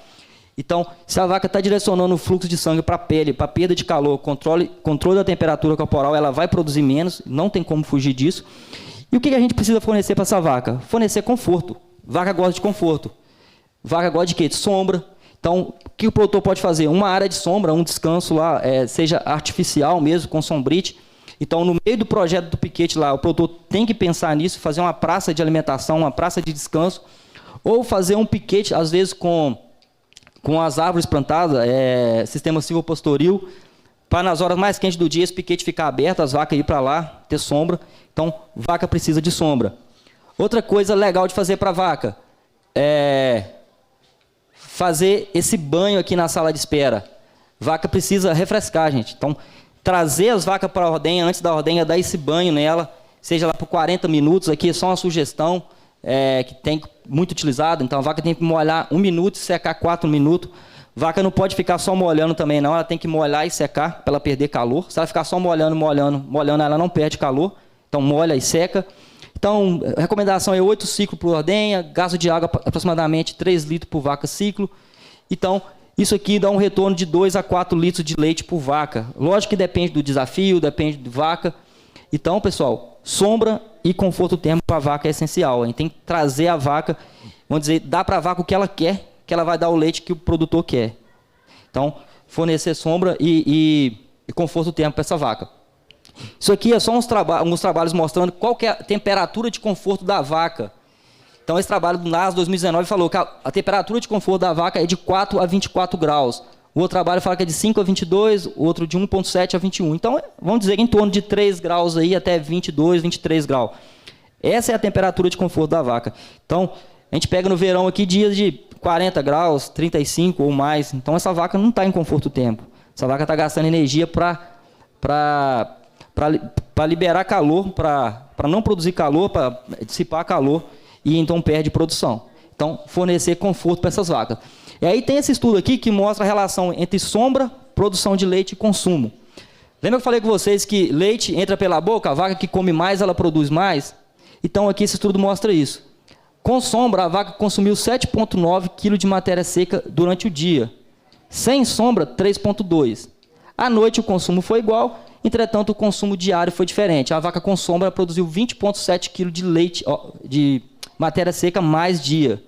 Então, se a vaca está direcionando o fluxo de sangue para a pele, para perda de calor, controle da temperatura corporal, ela vai produzir menos, não tem como fugir disso. E o que a gente precisa fornecer para essa vaca? Fornecer conforto. Vaca gosta de conforto. Vaca gosta de quê? De sombra. Então, o que o produtor pode fazer? Uma área de sombra, um descanso lá, seja artificial mesmo, com sombrite. Então, no meio do projeto do piquete lá, o produtor tem que pensar nisso, fazer uma praça de alimentação, uma praça de descanso, ou fazer um piquete, às vezes, com as árvores plantadas, sistema silvopastoril, para nas horas mais quentes do dia esse piquete ficar aberto, as vacas ir para lá, ter sombra. Então, vaca precisa de sombra. Outra coisa legal de fazer para a vaca é fazer esse banho aqui na sala de espera. Vaca precisa refrescar, gente. Então, trazer as vacas para a ordenha, antes da ordenha, dar esse banho nela, seja lá por 40 minutos, aqui é só uma sugestão, que tem muito utilizado. Então, a vaca tem que molhar 1 minuto e secar 4 minutos. Vaca não pode ficar só molhando também, não. Ela tem que molhar e secar para ela perder calor. Se ela ficar só molhando, ela não perde calor. Então, molha e seca. Então, a recomendação é 8 ciclos por ordenha, gasto de água aproximadamente 3 litros por vaca ciclo. Então, isso aqui dá um retorno de 2 a 4 litros de leite por vaca. Lógico que depende do desafio, depende de vaca. Então, pessoal, sombra e conforto térmico para a vaca é essencial. A gente tem que trazer a vaca, vamos dizer, dar para a vaca o que ela quer, que ela vai dar o leite que o produtor quer. Então, fornecer sombra e conforto térmico para essa vaca. Isso aqui é só uns trabalhos mostrando qual que é a temperatura de conforto da vaca. Então, esse trabalho do NAS 2019 falou que a temperatura de conforto da vaca é de 4 a 24 graus. O outro trabalho fala que é de 5 a 22, o outro de 1,7 a 21. Então, vamos dizer que em torno de 3 graus aí até 22, 23 graus. Essa é a temperatura de conforto da vaca. Então, a gente pega no verão aqui dias de 40 graus, 35 ou mais. Então, essa vaca não está em conforto térmico. Essa vaca está gastando energia para liberar calor, para não produzir calor, para dissipar calor e então perde produção. Então, fornecer conforto para essas vacas. E aí tem esse estudo aqui que mostra a relação entre sombra, produção de leite e consumo. Lembra que eu falei com vocês que leite entra pela boca, a vaca que come mais, ela produz mais? Então aqui esse estudo mostra isso. Com sombra, a vaca consumiu 7,9 kg de matéria seca durante o dia. Sem sombra, 3,2. À noite o consumo foi igual, entretanto o consumo diário foi diferente. A vaca com sombra produziu 20,7 kg de leite, de matéria seca mais dia.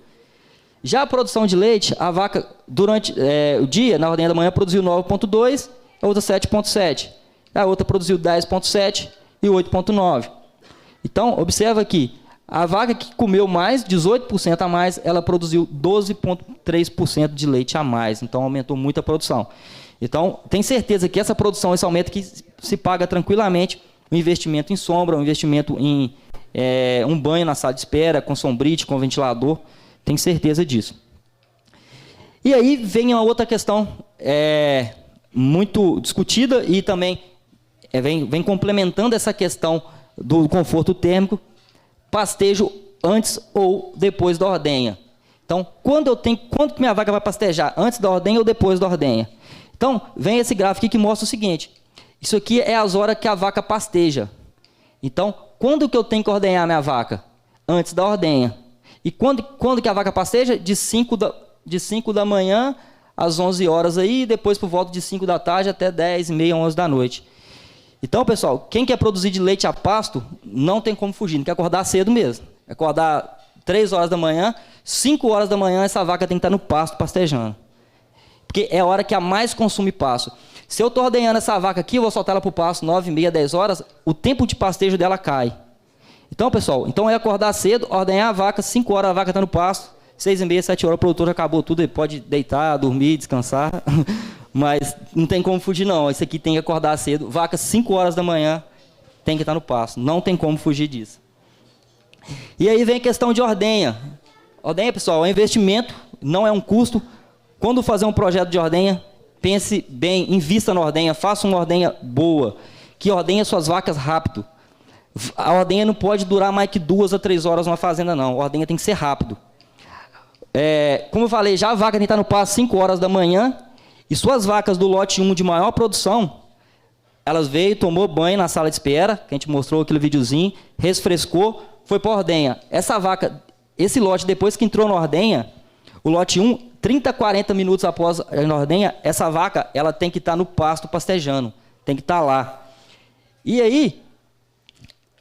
Já a produção de leite, a vaca durante o dia, na ordem da manhã, produziu 9,2, a outra 7,7. A outra produziu 10,7 e 8,9. Então, observa aqui, a vaca que comeu mais, 18% a mais, ela produziu 12,3% de leite a mais. Então, aumentou muito a produção. Então, tem certeza que essa produção, esse aumento que se paga tranquilamente, um investimento em sombra, um investimento em um banho na sala de espera, com sombrite, com ventilador, tem certeza disso. E aí vem a outra questão muito discutida e também vem complementando essa questão do conforto térmico, pastejo antes ou depois da ordenha. Então, quando que minha vaca vai pastejar? Antes da ordenha ou depois da ordenha? Então, vem esse gráfico aqui que mostra o seguinte. Isso aqui é as horas que a vaca pasteja. Então, quando que eu tenho que ordenhar a minha vaca? Antes da ordenha. E quando que a vaca pasteja? De 5 da manhã às 11 horas aí, e depois por volta de 5 da tarde até 10, meia, 11 da noite. Então, pessoal, quem quer produzir de leite a pasto, não tem como fugir, não quer acordar cedo mesmo. Acordar 3 horas da manhã, 5 horas da manhã, essa vaca tem que estar no pasto pastejando. Porque é a hora que a mais consome pasto. Se eu estou ordenhando essa vaca aqui, eu vou soltar ela para o pasto 9, meia, 10 horas, o tempo de pastejo dela cai. Então, pessoal, é acordar cedo, ordenhar a vaca, 5 horas a vaca está no pasto, 6 e meia, 7 horas o produtor já acabou tudo, ele pode deitar, dormir, descansar, mas não tem como fugir não, isso aqui tem que acordar cedo, vaca 5 horas da manhã tem que estar no pasto, não tem como fugir disso. E aí vem a questão de ordenha. Ordenha, pessoal, é um investimento, não é um custo. Quando fazer um projeto de ordenha, pense bem, invista na ordenha, faça uma ordenha boa, que ordenha suas vacas rápido. A ordenha não pode durar mais que 2 a 3 horas numa fazenda, não. A ordenha tem que ser rápido. Como eu falei, já a vaca tem que estar no pasto 5 horas da manhã, e suas vacas do lote 1 de maior produção, elas veio, tomou banho na sala de espera, que a gente mostrou aquele videozinho, resfrescou, foi para a ordenha. Essa vaca, esse lote, depois que entrou na ordenha, o lote 1, 30 a 40 minutos após a ordenha, essa vaca ela tem que estar no pasto pastejando, tem que estar lá. E aí,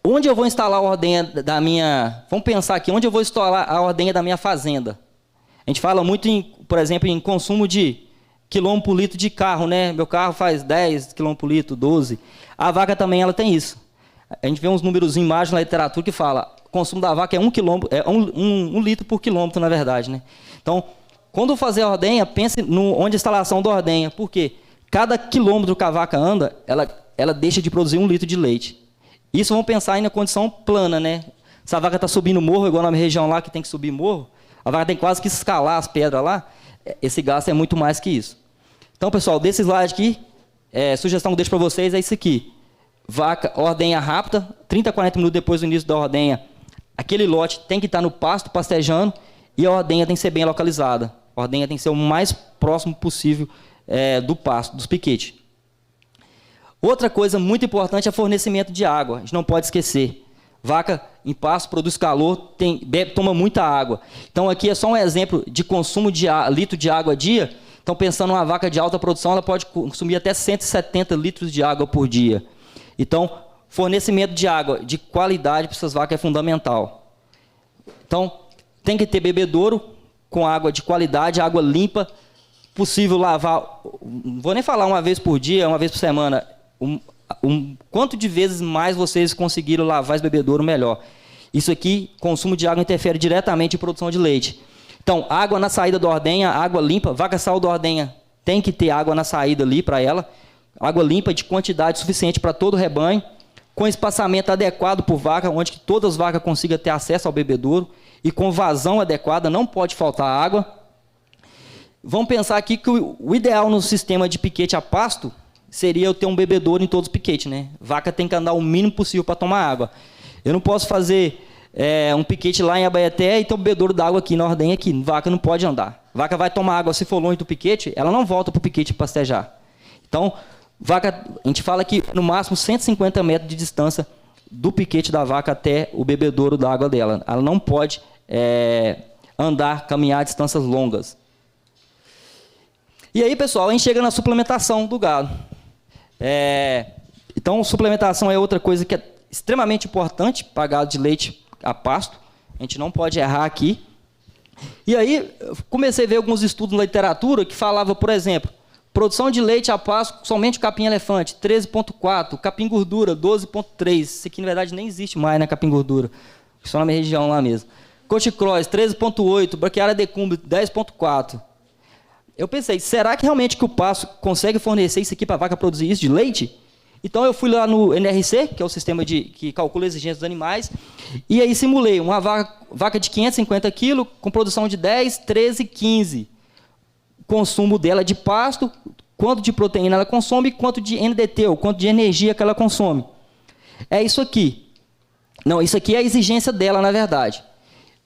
onde eu vou instalar a ordenha da minha... Vamos pensar aqui, onde eu vou instalar a ordenha da minha fazenda? A gente fala muito, por exemplo, em consumo de quilômetro por litro de carro, né? Meu carro faz 10 km por litro, 12. A vaca também ela tem isso. A gente vê uns números em imagem na literatura que fala, o consumo da vaca é 1 litro por quilômetro, na verdade, né? Então, quando fazer a ordenha, pense onde a instalação da ordenha. Por quê? Cada quilômetro que a vaca anda, ela deixa de produzir 1 litro de leite. Isso vamos pensar aí na condição plana, né? Se a vaca está subindo morro, igual na minha região lá que tem que subir morro, a vaca tem quase que escalar as pedras lá, esse gasto é muito mais que isso. Então, pessoal, desse slide aqui, sugestão que eu deixo para vocês é isso aqui. Vaca, ordenha rápida, 30 a 40 minutos depois do início da ordenha, aquele lote tem que estar no pasto, pastejando, e a ordenha tem que ser bem localizada. A ordenha tem que ser o mais próximo possível do pasto, dos piquetes. Outra coisa muito importante é o fornecimento de água. A gente não pode esquecer. Vaca em pasto produz calor, toma muita água. Então aqui é só um exemplo de consumo de litro de água a dia. Então pensando numa vaca de alta produção, ela pode consumir até 170 litros de água por dia. Então, fornecimento de água de qualidade para essas vacas é fundamental. Então, tem que ter bebedouro com água de qualidade, água limpa, possível lavar, não vou nem falar uma vez por dia, uma vez por semana, quanto de vezes mais vocês conseguiram lavar esse bebedouro, melhor. Isso aqui, consumo de água interfere diretamente em produção de leite. Então, água na saída da ordenha, água limpa, vaca saiu da ordenha, tem que ter água na saída ali para ela, água limpa de quantidade suficiente para todo o rebanho, com espaçamento adequado por vaca, onde que todas as vacas consigam ter acesso ao bebedouro, e com vazão adequada, não pode faltar água. Vamos pensar aqui que o ideal no sistema de piquete a pasto seria eu ter um bebedouro em todos os piquetes, né? Vaca tem que andar o mínimo possível para tomar água. Eu não posso fazer um piquete lá em Abaeté e ter um bebedouro d'água aqui na ordem aqui. Vaca não pode andar. Vaca vai tomar água, se for longe do piquete, ela não volta para o piquete pastejar. Então, vaca, a gente fala que no máximo 150 metros de distância do piquete da vaca até o bebedouro d'água dela. Ela não pode andar, caminhar distâncias longas. E aí, pessoal, a gente chega na suplementação do gado. Então, suplementação é outra coisa que é extremamente importante para gado de leite a pasto. A gente não pode errar aqui. E aí, comecei a ver alguns estudos na literatura que falava, por exemplo, produção de leite a pasto, somente capim-elefante, 13,4, capim-gordura, 12,3. Isso aqui, na verdade, nem existe mais, né, capim-gordura. Só na minha região lá mesmo. Coticross, 13,8, braquiária decúmbio, 10,4. Eu pensei, será que realmente que o pasto consegue fornecer isso aqui para a vaca produzir isso de leite? Então eu fui lá no NRC, que é o sistema que calcula a exigência dos animais, e aí simulei uma vaca de 550 quilos com produção de 10, 13, 15. Consumo dela de pasto, quanto de proteína ela consome, quanto de NDT, ou quanto de energia que ela consome. É isso aqui. Não, isso aqui é a exigência dela, na verdade.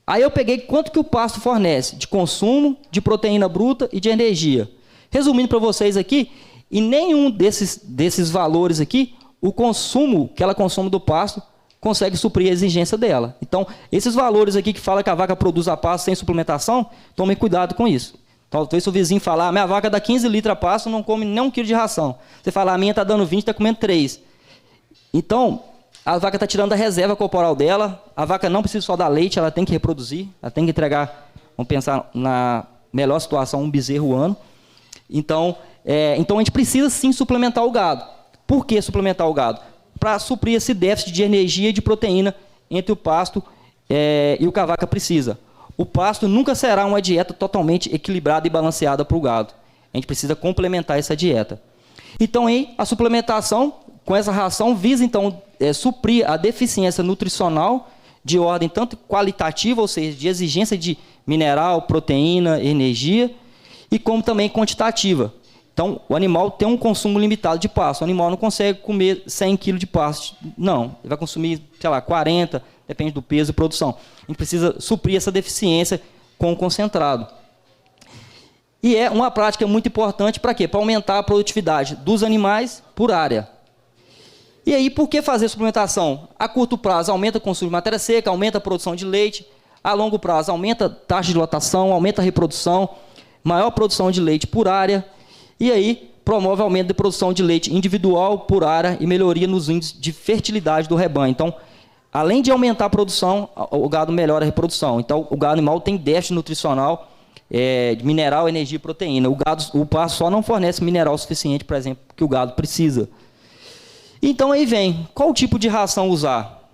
Aí eu peguei quanto que o pasto fornece de consumo, de proteína bruta e de energia. Resumindo para vocês aqui, em nenhum desses valores aqui, o consumo que ela consome do pasto consegue suprir a exigência dela. Então, esses valores aqui que fala que a vaca produz a pasto sem suplementação, tomem cuidado com isso. Talvez o vizinho falar, minha vaca dá 15 litros a pasto, não come nem 1 quilo de ração. Você fala, a minha está dando 20, está comendo 3. Então, a vaca está tirando a reserva corporal dela, a vaca não precisa só dar leite, ela tem que reproduzir, ela tem que entregar, vamos pensar na melhor situação, um bezerro ano. Então a gente precisa sim suplementar o gado. Por que suplementar o gado? Para suprir esse déficit de energia e de proteína entre o pasto e o que a vaca precisa. O pasto nunca será uma dieta totalmente equilibrada e balanceada para o gado. A gente precisa complementar essa dieta. Então, a suplementação com essa ração visa, então, suprir a deficiência nutricional de ordem tanto qualitativa, ou seja, de exigência de mineral, proteína, energia, e como também quantitativa. Então, o animal tem um consumo limitado de pasto. O animal não consegue comer 100 kg de pasto. Não, ele vai consumir, sei lá, 40, depende do peso e produção. A gente precisa suprir essa deficiência com o concentrado. E é uma prática muito importante para quê? Para aumentar a produtividade dos animais por área. E aí, por que fazer suplementação? A curto prazo, aumenta o consumo de matéria seca, aumenta a produção de leite. A longo prazo, aumenta a taxa de lotação, aumenta a reprodução, maior produção de leite por área. E aí, promove aumento de produção de leite individual por área e melhoria nos índices de fertilidade do rebanho. Então, além de aumentar a produção, o gado melhora a reprodução. Então, o gado animal tem déficit nutricional de mineral, energia e proteína. O pasto só não fornece mineral suficiente, por exemplo, que o gado precisa. Então, aí vem, qual tipo de ração usar?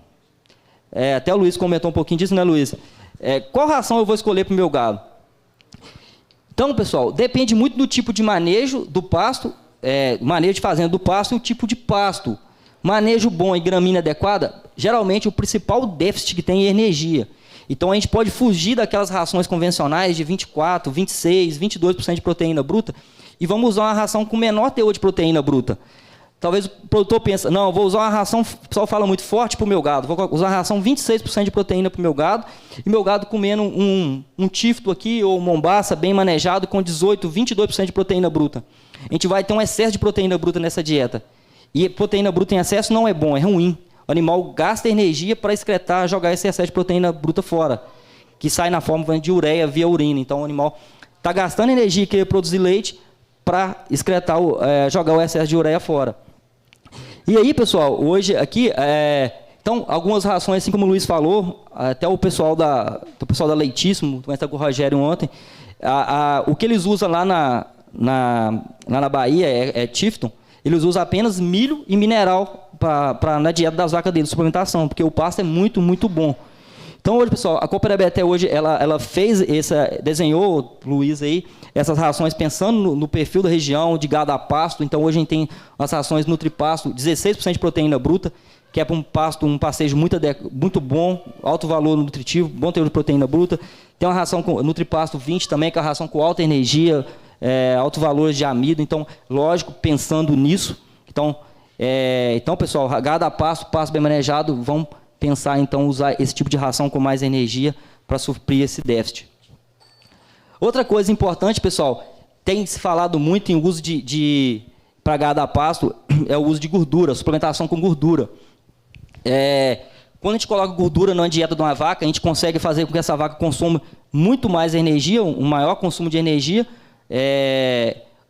Até o Luiz comentou um pouquinho disso, né, Luiz? Qual ração eu vou escolher para o meu gado? Então, pessoal, depende muito do tipo de manejo do pasto, manejo de fazenda do pasto e o tipo de pasto. Manejo bom e gramínea adequada, geralmente o principal déficit que tem é energia. Então, a gente pode fugir daquelas rações convencionais de 24%, 26%, 22% de proteína bruta e vamos usar uma ração com menor teor de proteína bruta. Talvez o produtor pense, não, eu vou usar uma ração, o pessoal fala muito forte para o meu gado, vou usar uma ração 26% de proteína para o meu gado, e meu gado comendo um tifto aqui, ou mombaça bem manejado, com 18%, 22% de proteína bruta. A gente vai ter um excesso de proteína bruta nessa dieta. E proteína bruta em excesso não é bom, é ruim. O animal gasta energia para excretar, jogar esse excesso de proteína bruta fora, que sai na forma de ureia via urina. Então o animal está gastando energia que produzir leite para excretar, jogar o excesso de ureia fora. E aí, pessoal, hoje aqui, então, algumas rações, assim como o Luiz falou, até o pessoal da Leitíssimo, conversei com o Rogério ontem, o que eles usam lá na Bahia é Tifton, eles usam apenas milho e mineral na dieta das vacas deles, suplementação, porque o pasto é muito, muito bom. Então, hoje, pessoal, a Cooper Abaeté hoje, ela fez desenhou, Luiz aí, essas rações pensando no perfil da região, de gado a pasto. Então, hoje a gente tem as rações Nutripasto, 16% de proteína bruta, que é para um pasto, um pastejo muito bom, alto valor nutritivo, bom teor de proteína bruta. Tem uma ração com Nutripasto 20 também, que é uma ração com alta energia, alto valor de amido. Então, lógico, pensando nisso. Então, pessoal, gado a pasto bem manejado, vamos pensar, então, usar esse tipo de ração com mais energia para suprir esse déficit. Outra coisa importante, pessoal, tem se falado muito em uso para gado a pasto, é o uso de gordura, suplementação com gordura. Quando a gente coloca gordura na dieta de uma vaca, a gente consegue fazer com que essa vaca consuma muito mais energia, um maior consumo de energia,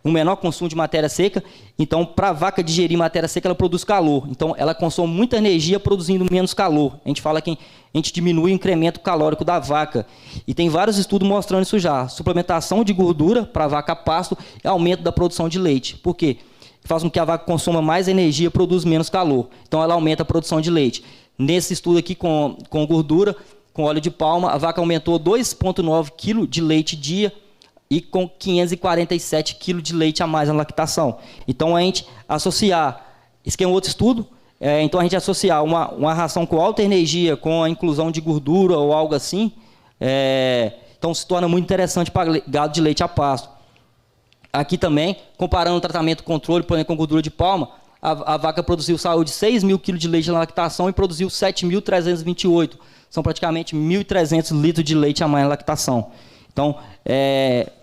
um menor consumo de matéria seca. Então, para a vaca digerir matéria seca, ela produz calor. Então, ela consome muita energia produzindo menos calor. A gente fala que a gente diminui o incremento calórico da vaca. E tem vários estudos mostrando isso já. Suplementação de gordura para a vaca pasto é aumento da produção de leite. Por quê? Faz com que a vaca consuma mais energia e produza menos calor. Então, ela aumenta a produção de leite. Nesse estudo aqui com gordura, com óleo de palma, a vaca aumentou 2,9 kg de leite dia e com 547 kg de leite a mais na lactação. Então, a gente associar, isso aqui é um outro estudo, então a gente associar uma ração com alta energia com a inclusão de gordura ou algo assim, então se torna muito interessante para gado de leite a pasto. Aqui também, comparando o tratamento controle, por exemplo, com gordura de palma, a vaca produziu saúde 6.000 kg de leite na lactação e produziu 7.328. São praticamente 1.300 litros de leite a mais na lactação. Então,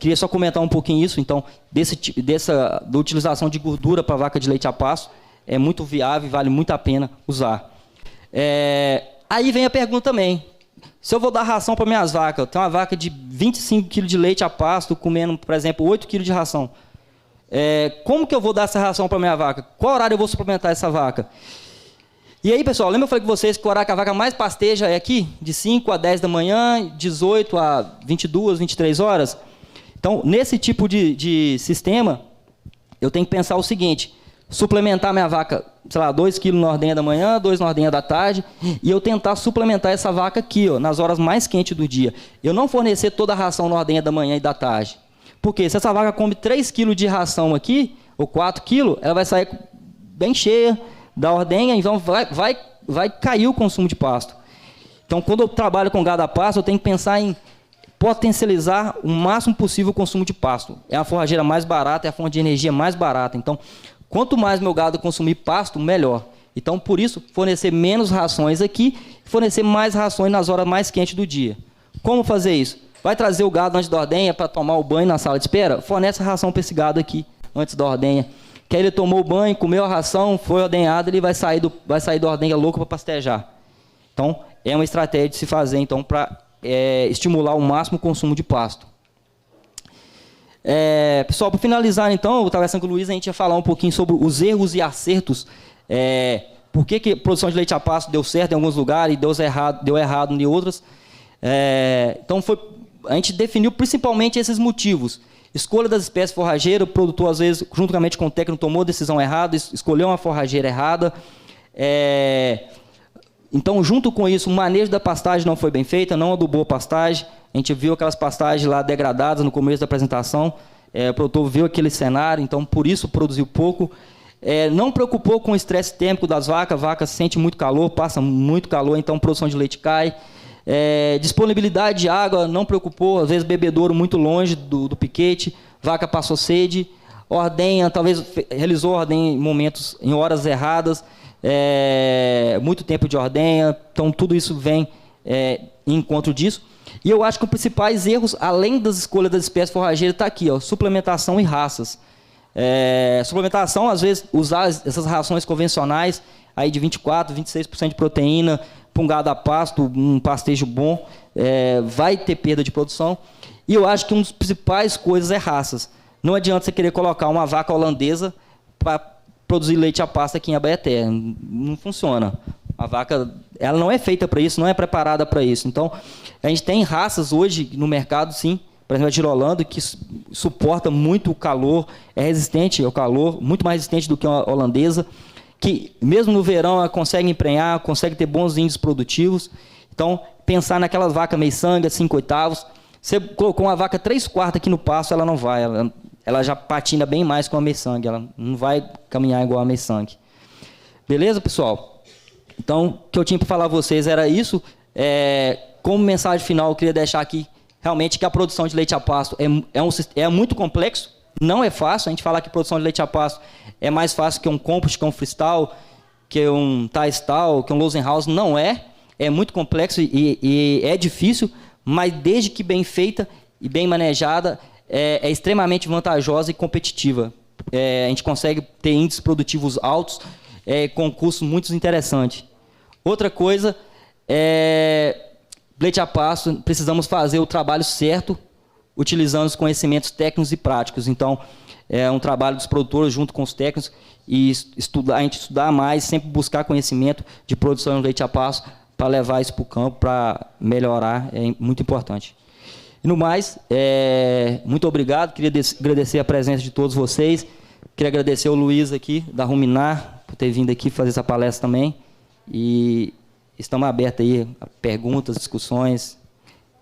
queria só comentar um pouquinho isso. Então, da utilização de gordura para vaca de leite a pasto, é muito viável e vale muito a pena usar. Aí vem a pergunta também. Se eu vou dar ração para minhas vacas, eu tenho uma vaca de 25 kg de leite a pasto, comendo, por exemplo, 8 kg de ração. Como que eu vou dar essa ração para minha vaca? Qual horário eu vou suplementar essa vaca? E aí, pessoal, lembra que eu falei com vocês que o horário que a vaca mais pasteja é aqui? De 5 a 10 da manhã, 18 a 22, 23 horas? Então, nesse tipo de sistema, eu tenho que pensar o seguinte: suplementar minha vaca, sei lá, 2 kg na ordenha da manhã, 2 na ordenha da tarde, e eu tentar suplementar essa vaca aqui, ó, nas horas mais quentes do dia. Eu não fornecer toda a ração na ordenha da manhã e da tarde. Porque se essa vaca come 3 kg de ração aqui, ou 4 kg, ela vai sair bem cheia da ordenha, então vai cair o consumo de pasto. Então, quando eu trabalho com gado a pasto, eu tenho que pensar em potencializar o máximo possível o consumo de pasto. É a forrageira mais barata, é a fonte de energia mais barata. Então, quanto mais meu gado consumir pasto, melhor. Então, por isso, fornecer menos rações aqui, fornecer mais rações nas horas mais quentes do dia. Como fazer isso? Vai trazer o gado antes da ordenha para tomar o banho na sala de espera? Fornece a ração para esse gado aqui, antes da ordenha. Que aí ele tomou o banho, comeu a ração, foi ordenhado, ele vai sair da ordenha louco para pastejar. Então, é uma estratégia de se fazer, então, para estimular ao máximo o consumo de pasto. Pessoal, para finalizar, então, eu estava conversando com o Luiz, a gente ia falar um pouquinho sobre os erros e acertos. Por que a produção de leite a pasto deu certo em alguns lugares e deu errado em outros. Então, a gente definiu principalmente esses motivos. Escolha das espécies forrageiras, o produtor, às vezes, juntamente com o técnico, tomou a decisão errada, escolheu uma forrageira errada. Então, junto com isso, o manejo da pastagem não foi bem feito, não adubou a pastagem. A gente viu aquelas pastagens lá degradadas no começo da apresentação. O produtor viu aquele cenário, então, por isso, produziu pouco. Não preocupou com o estresse térmico das vacas. A vaca sente muito calor, passa muito calor, então a produção de leite cai. Disponibilidade de água não preocupou, às vezes bebedouro muito longe do piquete, vaca passou sede, ordenha, talvez realizou ordenha em horas erradas, muito tempo de ordenha, então tudo isso vem em encontro disso. E eu acho que os principais erros, além das escolhas das espécies forrageiras, está aqui, ó, suplementação e raças. Suplementação, às vezes, usar essas rações convencionais, aí de 24%, 26% de proteína, para um gado a pasto, um pastejo bom, vai ter perda de produção. E eu acho que uma das principais coisas é raças. Não adianta você querer colocar uma vaca holandesa para produzir leite a pasto aqui em Abaeté. Não funciona. A vaca, ela não é feita para isso, não é preparada para isso. Então, a gente tem raças hoje no mercado, sim, por exemplo, a Girolando, que suporta muito o calor, é resistente ao calor, muito mais resistente do que a holandesa, que mesmo no verão ela consegue emprenhar, consegue ter bons índices produtivos. Então, pensar naquelas vacas meio sangue, 5/8, você colocou uma vaca 3/4 aqui no pasto, ela não vai, ela já patina bem mais com a meio sangue, ela não vai caminhar igual a meio sangue. Beleza, pessoal? Então, o que eu tinha para falar a vocês era isso. Como mensagem final, eu queria deixar aqui realmente que a produção de leite a pasto é muito complexo, não é fácil. A gente falar que produção de leite a pasto é mais fácil que um compost, que um freestyle, que um tie-stall, que um Losenhouse, não é. É muito complexo e é difícil, mas desde que bem feita e bem manejada, é extremamente vantajosa e competitiva. A gente consegue ter índices produtivos altos, com custos muito interessantes. Outra coisa, leite a pasto, precisamos fazer o trabalho certo, utilizando os conhecimentos técnicos e práticos. Então, é um trabalho dos produtores junto com os técnicos e a gente estudar mais, sempre buscar conhecimento de produção de leite a pasto para levar isso para o campo, para melhorar, é muito importante. E no mais, muito obrigado, queria agradecer a presença de todos vocês, queria agradecer ao Luiz aqui, da Ruminar, por ter vindo aqui fazer essa palestra também, e estamos abertos aí a perguntas, discussões,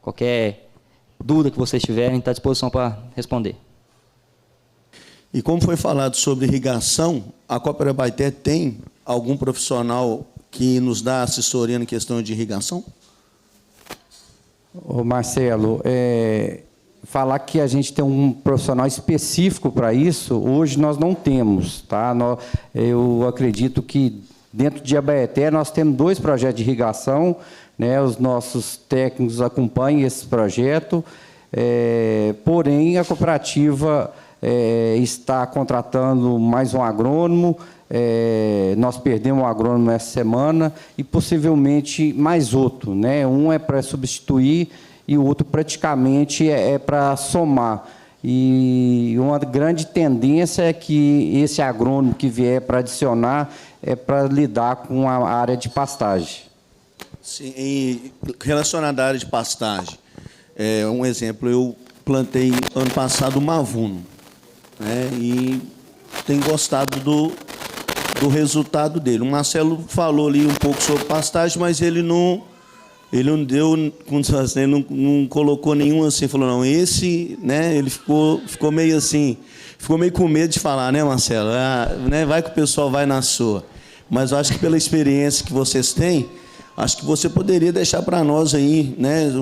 qualquer dúvida que vocês tiverem, a gente está à disposição para responder. E como foi falado sobre irrigação, a Coopera Abaeté tem algum profissional que nos dá assessoria em questão de irrigação? Ô Marcelo, falar que a gente tem um profissional específico para isso, hoje nós não temos. Tá? Eu acredito que dentro de Abaeté nós temos 2 projetos de irrigação, né? Os nossos técnicos acompanham esse projeto, porém a cooperativa está contratando mais um agrônomo. Nós perdemos um agrônomo essa semana e possivelmente mais outro, né? Um é para substituir e o outro praticamente é para somar. E uma grande tendência é que esse agrônomo que vier para adicionar é para lidar com a área de pastagem. Sim, e relacionado à área de pastagem, um exemplo, eu plantei ano passado o mavuno, né? E tenho gostado do resultado dele. O Marcelo falou ali um pouco sobre pastagem, mas ele não deu, não colocou nenhum assim, falou, não, esse, né, ele ficou meio assim, ficou meio com medo de falar, né, Marcelo? Né, vai que o pessoal vai na sua. Mas eu acho que pela experiência que vocês têm, acho que você poderia deixar para nós aí, né,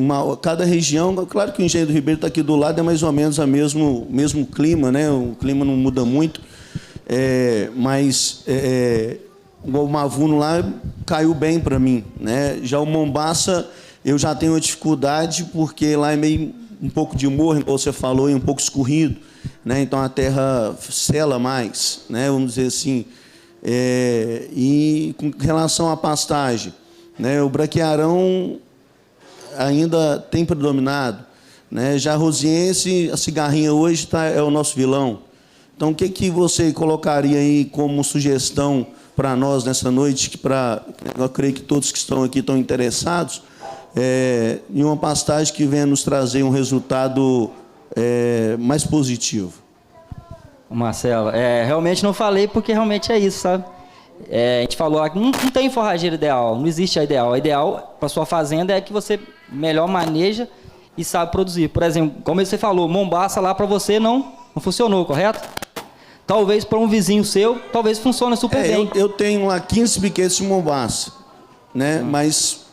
cada região, claro que o Engenho do Ribeiro está aqui do lado, é mais ou menos o mesmo clima, né, o clima não muda muito, mas o mavuno lá caiu bem para mim, né? Já o Mombaça eu já tenho uma dificuldade porque lá é meio um pouco de morro, como você falou, e um pouco escorrido, né? Então a terra sela mais, né? Vamos dizer assim. E com relação à pastagem, né? O braquiarão ainda tem predominado, né? Já a rosiense, a cigarrinha hoje é o nosso vilão. Então, o que você colocaria aí como sugestão para nós nessa noite, eu creio que todos que estão aqui estão interessados, em uma pastagem que venha nos trazer um resultado mais positivo? Marcelo, realmente não falei porque realmente é isso, sabe? A gente falou que não tem forrageira ideal, não existe a ideal. A ideal para sua fazenda é que você melhor maneja e sabe produzir. Por exemplo, como você falou, Mombaça lá para você não funcionou, correto? Talvez para um vizinho seu, talvez funcione super bem. Eu tenho lá 15 piquetes de Mombaça, né? Mas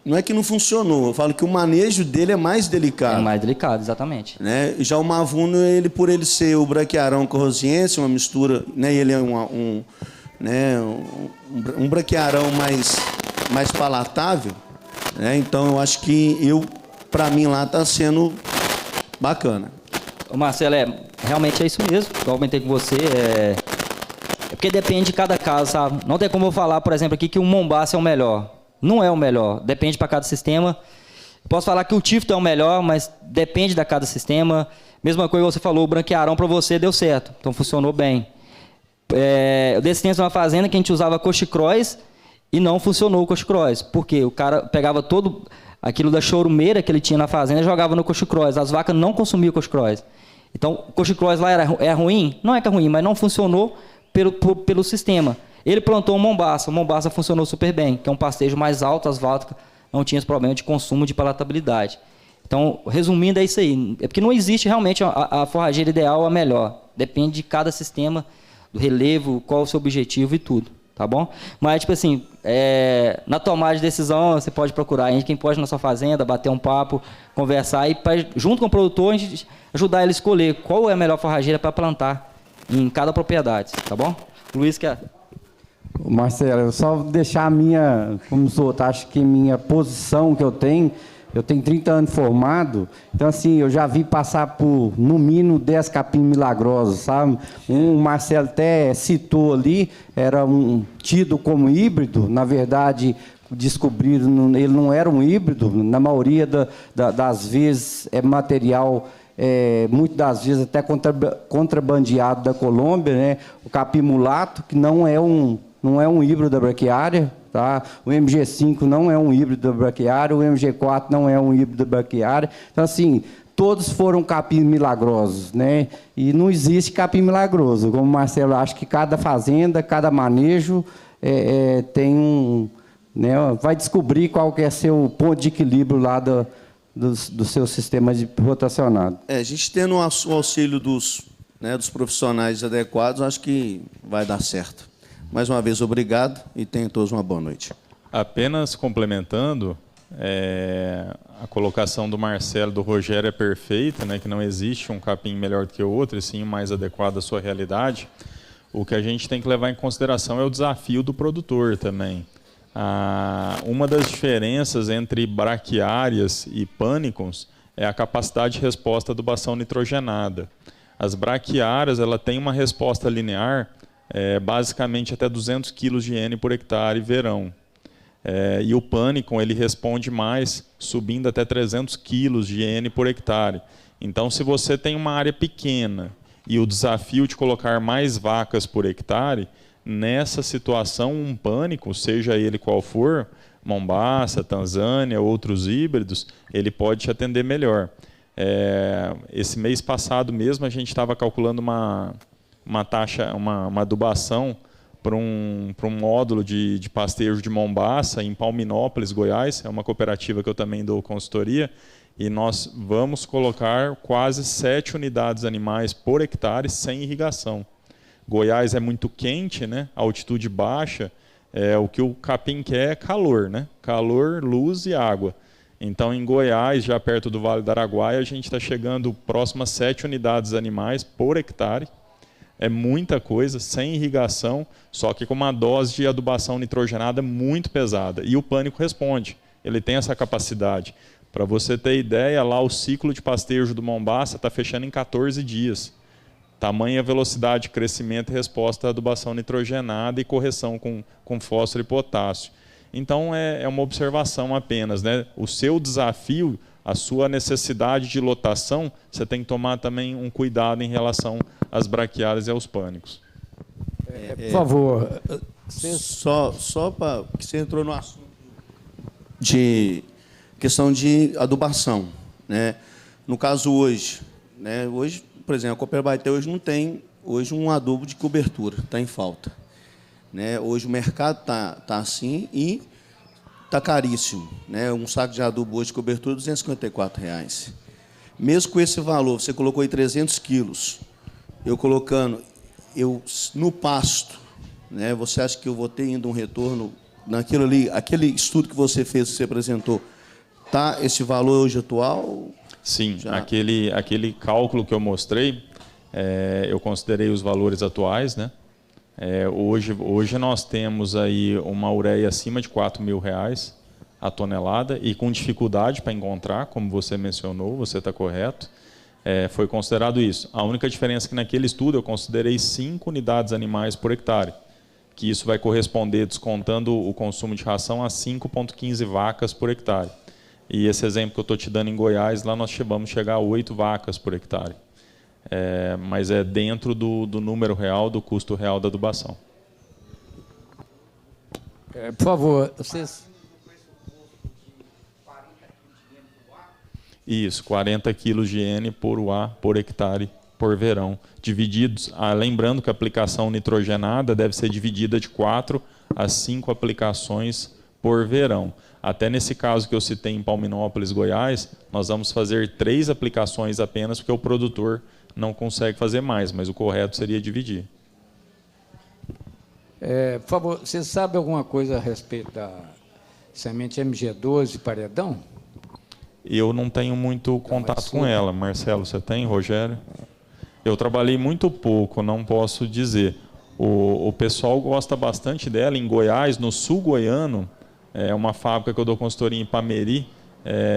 não é que não funcionou, eu falo que o manejo dele é mais delicado. É mais delicado, exatamente. Né? Já o mavuno, por ele ser o braquiarão com a rosiense, uma mistura, né? Ele é um braquiarão mais palatável, né? Então eu acho que para mim lá está sendo bacana. Marcelo, realmente é isso mesmo, eu comentei com você, porque depende de cada caso, sabe? Não tem como eu falar, por exemplo, aqui que o Mombaça é o melhor. Não é o melhor, depende para cada sistema. Posso falar que o Tifton é o melhor, mas depende de cada sistema. Mesma coisa que você falou, o branquearão para você deu certo, então funcionou bem. Eu dei assistência numa fazenda que a gente usava coxicróis e não funcionou o coxicróis. Por quê? O cara pegava todo aquilo da chorumeira que ele tinha na fazenda e jogava no coxicróis. As vacas não consumiam coxicróis. Então, o coxicróis lá é ruim? Não é que é ruim, mas não funcionou pelo sistema. Ele plantou um Mombaça. O Mombaça funcionou super bem, que é um pastejo mais alto, as vacas não tinha esse problema de consumo de palatabilidade. Então, resumindo, é isso aí. É porque não existe realmente a forrageira ideal, a melhor. Depende de cada sistema, do relevo, qual o seu objetivo e tudo, tá bom? Mas, tipo assim, na tomada de decisão, você pode procurar a gente, quem pode na sua fazenda, bater um papo, conversar e, junto com o produtor, a gente ajudar ele a escolher qual é a melhor forrageira para plantar em cada propriedade, tá bom? Luiz, quer... Marcelo, eu só deixar a minha, como os outros, acho que minha posição que eu tenho 30 anos formado, então assim, eu já vi passar por, no mínimo, 10 capim milagrosos, sabe? O Marcelo até citou ali, era tido como híbrido, na verdade, descobriram, ele não era um híbrido, na maioria das vezes é material, muitas das vezes até contrabandeado da Colômbia, né? O capim mulato, que não é um híbrido da braquiária, tá? O MG5 não é um híbrido da braquiária, o MG4 não é um híbrido da braquiária. Então, assim, todos foram capim milagrosos, né? E não existe capim milagroso. Como o Marcelo acha que cada fazenda, cada manejo tem né, vai descobrir qual que é seu ponto de equilíbrio lá do seu sistema de rotacionado. A gente tendo o auxílio dos profissionais adequados, acho que vai dar certo. Mais uma vez, obrigado e tenham todos uma boa noite. Apenas complementando, a colocação do Marcelo e do Rogério é perfeita, né, que não existe um capim melhor do que o outro, e sim mais adequado à sua realidade. O que a gente tem que levar em consideração é o desafio do produtor também. Uma das diferenças entre braquiárias e pânicos é a capacidade de resposta à adubação nitrogenada. As braquiárias ela tem uma resposta linear basicamente até 200 kg de N por hectare verão. E o pânico ele responde mais, subindo até 300 kg de N por hectare. Então, se você tem uma área pequena e o desafio de colocar mais vacas por hectare, nessa situação, um pânico, seja ele qual for, Mombaça, Tanzânia, outros híbridos, ele pode te atender melhor. Esse mês passado mesmo, a gente estava calculando uma taxa, uma adubação para um módulo de pastejo de Mombaça, em Palminópolis, Goiás. É uma cooperativa que eu também dou consultoria. E nós vamos colocar quase 7 unidades animais por hectare sem irrigação. Goiás é muito quente, né? Altitude baixa. O que o capim quer é calor, né? Calor, luz e água. Então, em Goiás, já perto do Vale do Araguaia, a gente está chegando próximo a 7 unidades animais por hectare. É muita coisa, sem irrigação, só que com uma dose de adubação nitrogenada muito pesada. E o pânico responde, ele tem essa capacidade. Para você ter ideia, lá o ciclo de pastejo do Mombaça está fechando em 14 dias. Tamanha velocidade de crescimento e resposta à adubação nitrogenada e correção com fósforo e potássio. Então, é uma observação apenas, né? O seu desafio, a sua necessidade de lotação, você tem que tomar também um cuidado em relação às braquiárias e aos pânicos. Por favor. Só para que você entrou no assunto de questão de adubação, né? No caso hoje, né? Hoje, por exemplo, a Cooper Baité hoje não tem um adubo de cobertura, está em falta, né? Hoje o mercado tá assim e está caríssimo, né? Um saco de adubo hoje de cobertura R$ 254. Mesmo com esse valor, você colocou aí 300 quilos, eu colocando no pasto, né? Você acha que eu vou ter ainda um retorno naquilo ali, aquele estudo que você fez, que você apresentou, tá esse valor hoje atual? Sim, aquele cálculo que eu mostrei, eu considerei os valores atuais, né? Hoje nós temos aí uma ureia acima de R$4.000 a tonelada e com dificuldade para encontrar, como você mencionou, você está correto. Foi considerado isso. A única diferença é que naquele estudo eu considerei 5 unidades animais por hectare, que isso vai corresponder, descontando o consumo de ração, a 5,15 vacas por hectare. E esse exemplo que eu estou te dando em Goiás, lá nós vamos chegar a 8 vacas por hectare. Mas é dentro do número real, do custo real da adubação. Por favor, vocês... Isso, 40 kg de N por UA por hectare por verão, divididos. Lembrando que a aplicação nitrogenada deve ser dividida de 4 a 5 aplicações por verão. Até nesse caso que eu citei em Palminópolis, Goiás, nós vamos fazer 3 aplicações apenas, porque o produtor não consegue fazer mais, mas o correto seria dividir. Por favor, você sabe alguma coisa a respeito da semente MG12 paredão? Eu não tenho muito contato com ela. Marcelo, você tem? Rogério? Eu trabalhei muito pouco, não posso dizer. O pessoal gosta bastante dela. Em Goiás, no sul goiano, é uma fábrica que eu dou consultoria em Ipameri.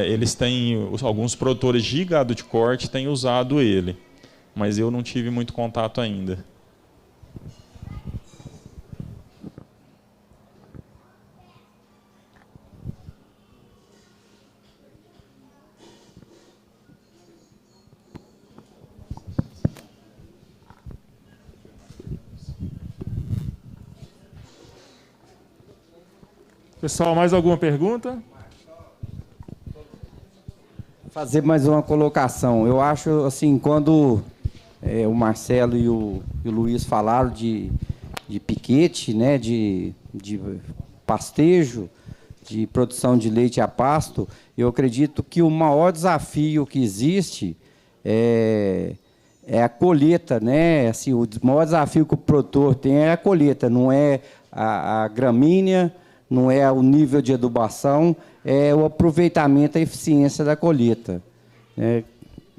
Eles têm, alguns produtores de gado de corte têm usado ele, mas eu não tive muito contato ainda. Pessoal, mais alguma pergunta? Fazer mais uma colocação. Eu acho, assim, quando o Marcelo e o Luiz falaram de piquete, né, de pastejo, de produção de leite a pasto, eu acredito que o maior desafio que existe é a colheita, né? Assim, o maior desafio que o produtor tem é a colheita, não é a gramínea, não é o nível de adubação, é o aproveitamento, a eficiência da colheita.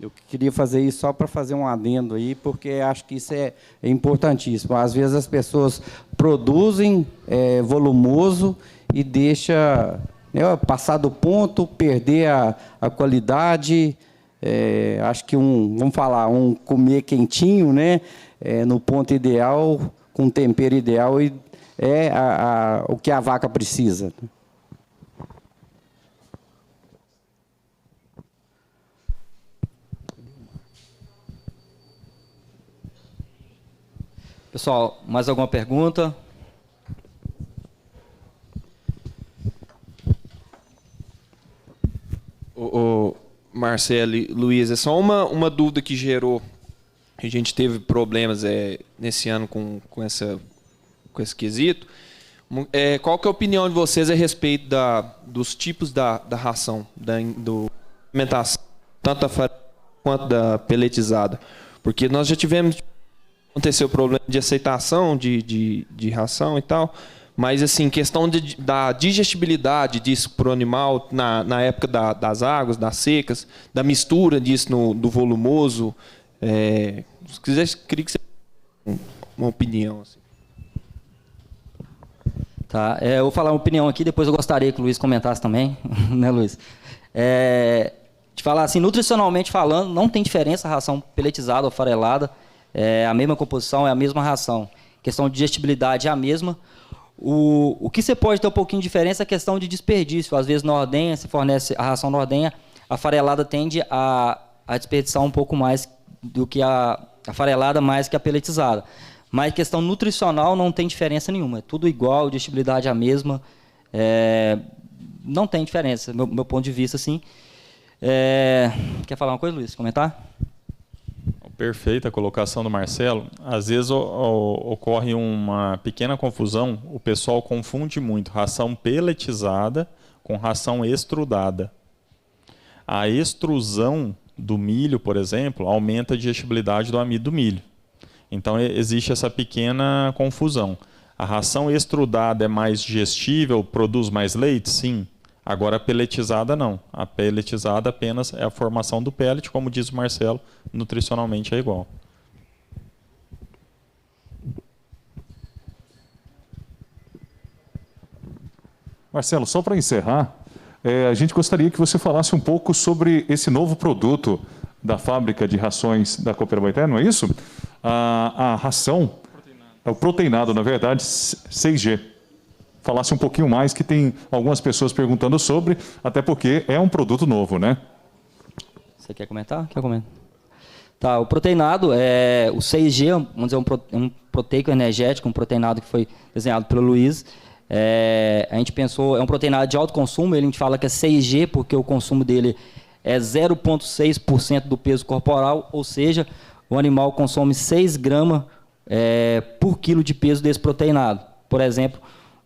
Eu queria fazer isso só para fazer um adendo aí, porque acho que isso é importantíssimo. Às vezes as pessoas produzem volumoso e deixa passar do ponto, perder a qualidade. Acho que vamos falar, comer quentinho, né, no ponto ideal, com tempero ideal, e o que a vaca precisa. Pessoal, mais alguma pergunta? O Marcelo e Luiz, é só uma dúvida que gerou. A gente teve problemas nesse ano com esse quesito. Qual que é a opinião de vocês a respeito dos tipos da ração, da alimentação, tanto da quanto da peletizada? Porque nós já aconteceu problema de aceitação de ração e tal, mas assim, questão da digestibilidade disso para o animal na época das águas, das secas, da mistura disso do volumoso, se quiser, queria que você uma opinião. Assim. Tá, eu vou falar uma opinião aqui, depois eu gostaria que o Luiz comentasse também, né, Luiz? De falar assim, nutricionalmente falando, não tem diferença a ração peletizada ou farelada, é a mesma composição, é a mesma ração. Questão de digestibilidade é a mesma. O que você pode ter um pouquinho de diferença é a questão de desperdício. Às vezes na ordenha, se fornece a ração na ordenha, a farelada tende a desperdiçar um pouco mais do que a farelada, mais que a peletizada. Mas questão nutricional não tem diferença nenhuma. É tudo igual, digestibilidade é a mesma. Não tem diferença, meu ponto de vista, assim. Quer falar uma coisa, Luiz? Comentar? Perfeita a colocação do Marcelo. Às vezes ocorre uma pequena confusão, o pessoal confunde muito ração peletizada com ração extrudada. A extrusão do milho, por exemplo, aumenta a digestibilidade do amido do milho. Então existe essa pequena confusão. A ração extrudada é mais digestível, produz mais leite? Sim. Agora a peletizada não. A peletizada apenas é a formação do pellet, como diz o Marcelo, nutricionalmente é igual. Marcelo, só para encerrar, a gente gostaria que você falasse um pouco sobre esse novo produto da fábrica de rações da Coopera Baité, não é isso? A ração, o proteinado, na verdade, 6G. Falasse um pouquinho mais, que tem algumas pessoas perguntando sobre, até porque é um produto novo, né? Você quer comentar? Quer comentar? Tá, o proteinado, o 6G, vamos dizer, um proteico energético, um proteinado que foi desenhado pelo Luiz. A gente pensou, é um proteinado de alto consumo, a gente fala que é 6G, porque o consumo dele é 0,6% do peso corporal, ou seja, o animal consome 6 gramas por quilo de peso desse proteinado. Por exemplo,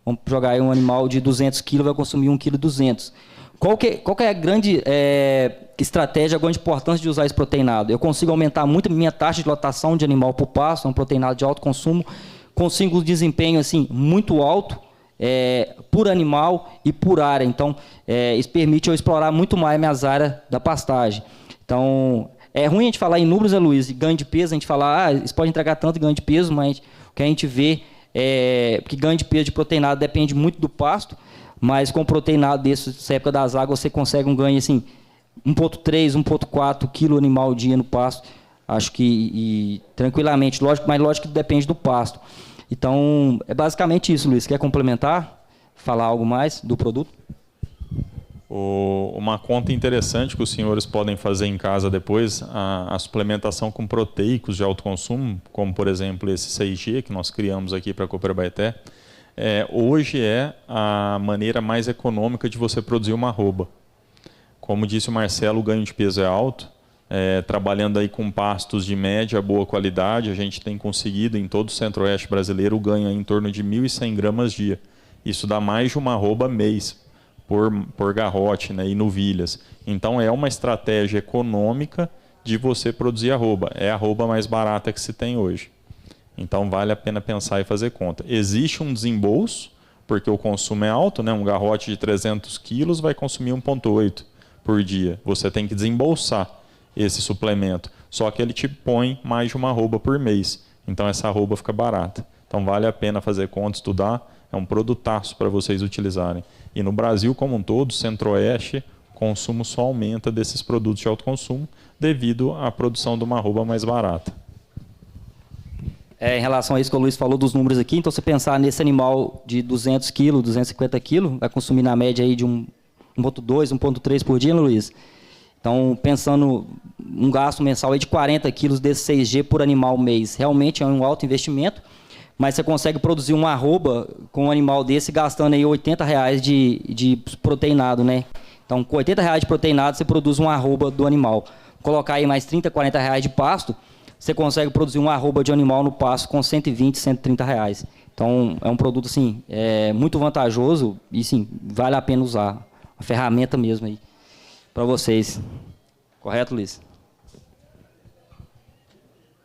Vamos jogar aí um animal de 200 quilos, vai consumir 1,2 kg. Qual que é a grande estratégia, a grande importância de usar esse proteinado? Eu consigo aumentar muito a minha taxa de lotação de animal por pasto, é um proteinado de alto consumo, consigo um desempenho assim, muito alto, por animal e por área. Então, isso permite eu explorar muito mais minhas áreas da pastagem. Então, é ruim a gente falar em números, né, Luiz? Ganho de peso, a gente falar, isso pode entregar tanto ganho de peso, mas o que a gente vê é que ganho de peso de proteinado depende muito do pasto, mas com proteinado desse, nessa época das águas, você consegue um ganho assim, 1,3, 1,4 kg animal dia no pasto. Acho que tranquilamente, lógico, mas lógico que depende do pasto. Então, é basicamente isso, Luiz. Quer complementar? Falar algo mais do produto? Uma conta interessante que os senhores podem fazer em casa depois, a suplementação com proteicos de alto consumo, como por exemplo esse 6G que nós criamos aqui para a Coopera Baeté, hoje é a maneira mais econômica de você produzir uma arroba. Como disse o Marcelo, o ganho de peso é alto. Trabalhando aí com pastos de média, boa qualidade, a gente tem conseguido em todo o centro-oeste brasileiro o ganho em torno de 1.100 gramas dia. Isso dá mais de uma arroba mês por garrote, né, e novilhas. Então é uma estratégia econômica de você produzir arroba. É a arroba mais barata que se tem hoje. Então vale a pena pensar e fazer conta. Existe um desembolso, porque o consumo é alto, né? Um garrote de 300 quilos vai consumir 1,8 por dia. Você tem que desembolsar esse suplemento. Só que ele te põe mais de uma arroba por mês. Então essa arroba fica barata. Então vale a pena fazer conta, estudar. É um produtaço para vocês utilizarem. E no Brasil como um todo, centro-oeste, o consumo só aumenta desses produtos de alto consumo devido à produção de uma arroba mais barata. Em relação a isso que o Luiz falou dos números aqui, então você pensar nesse animal de 200 quilos, 250 quilos, vai consumir na média aí de 1,2, 1,3 por dia, né, Luiz? Então, pensando um gasto mensal aí de 40 quilos desse 6G por animal mês, realmente é um alto investimento, mas você consegue produzir uma arroba com um animal desse gastando aí R$80 de proteinado, né? Então, com R$80 de proteinado, você produz uma arroba do animal. Colocar aí mais R$30, R$40 de pasto, você consegue produzir uma arroba de animal no pasto com R$120, R$130. Então, é um produto assim, muito vantajoso e sim, vale a pena usar. Uma ferramenta mesmo aí para vocês. Correto, Luiz?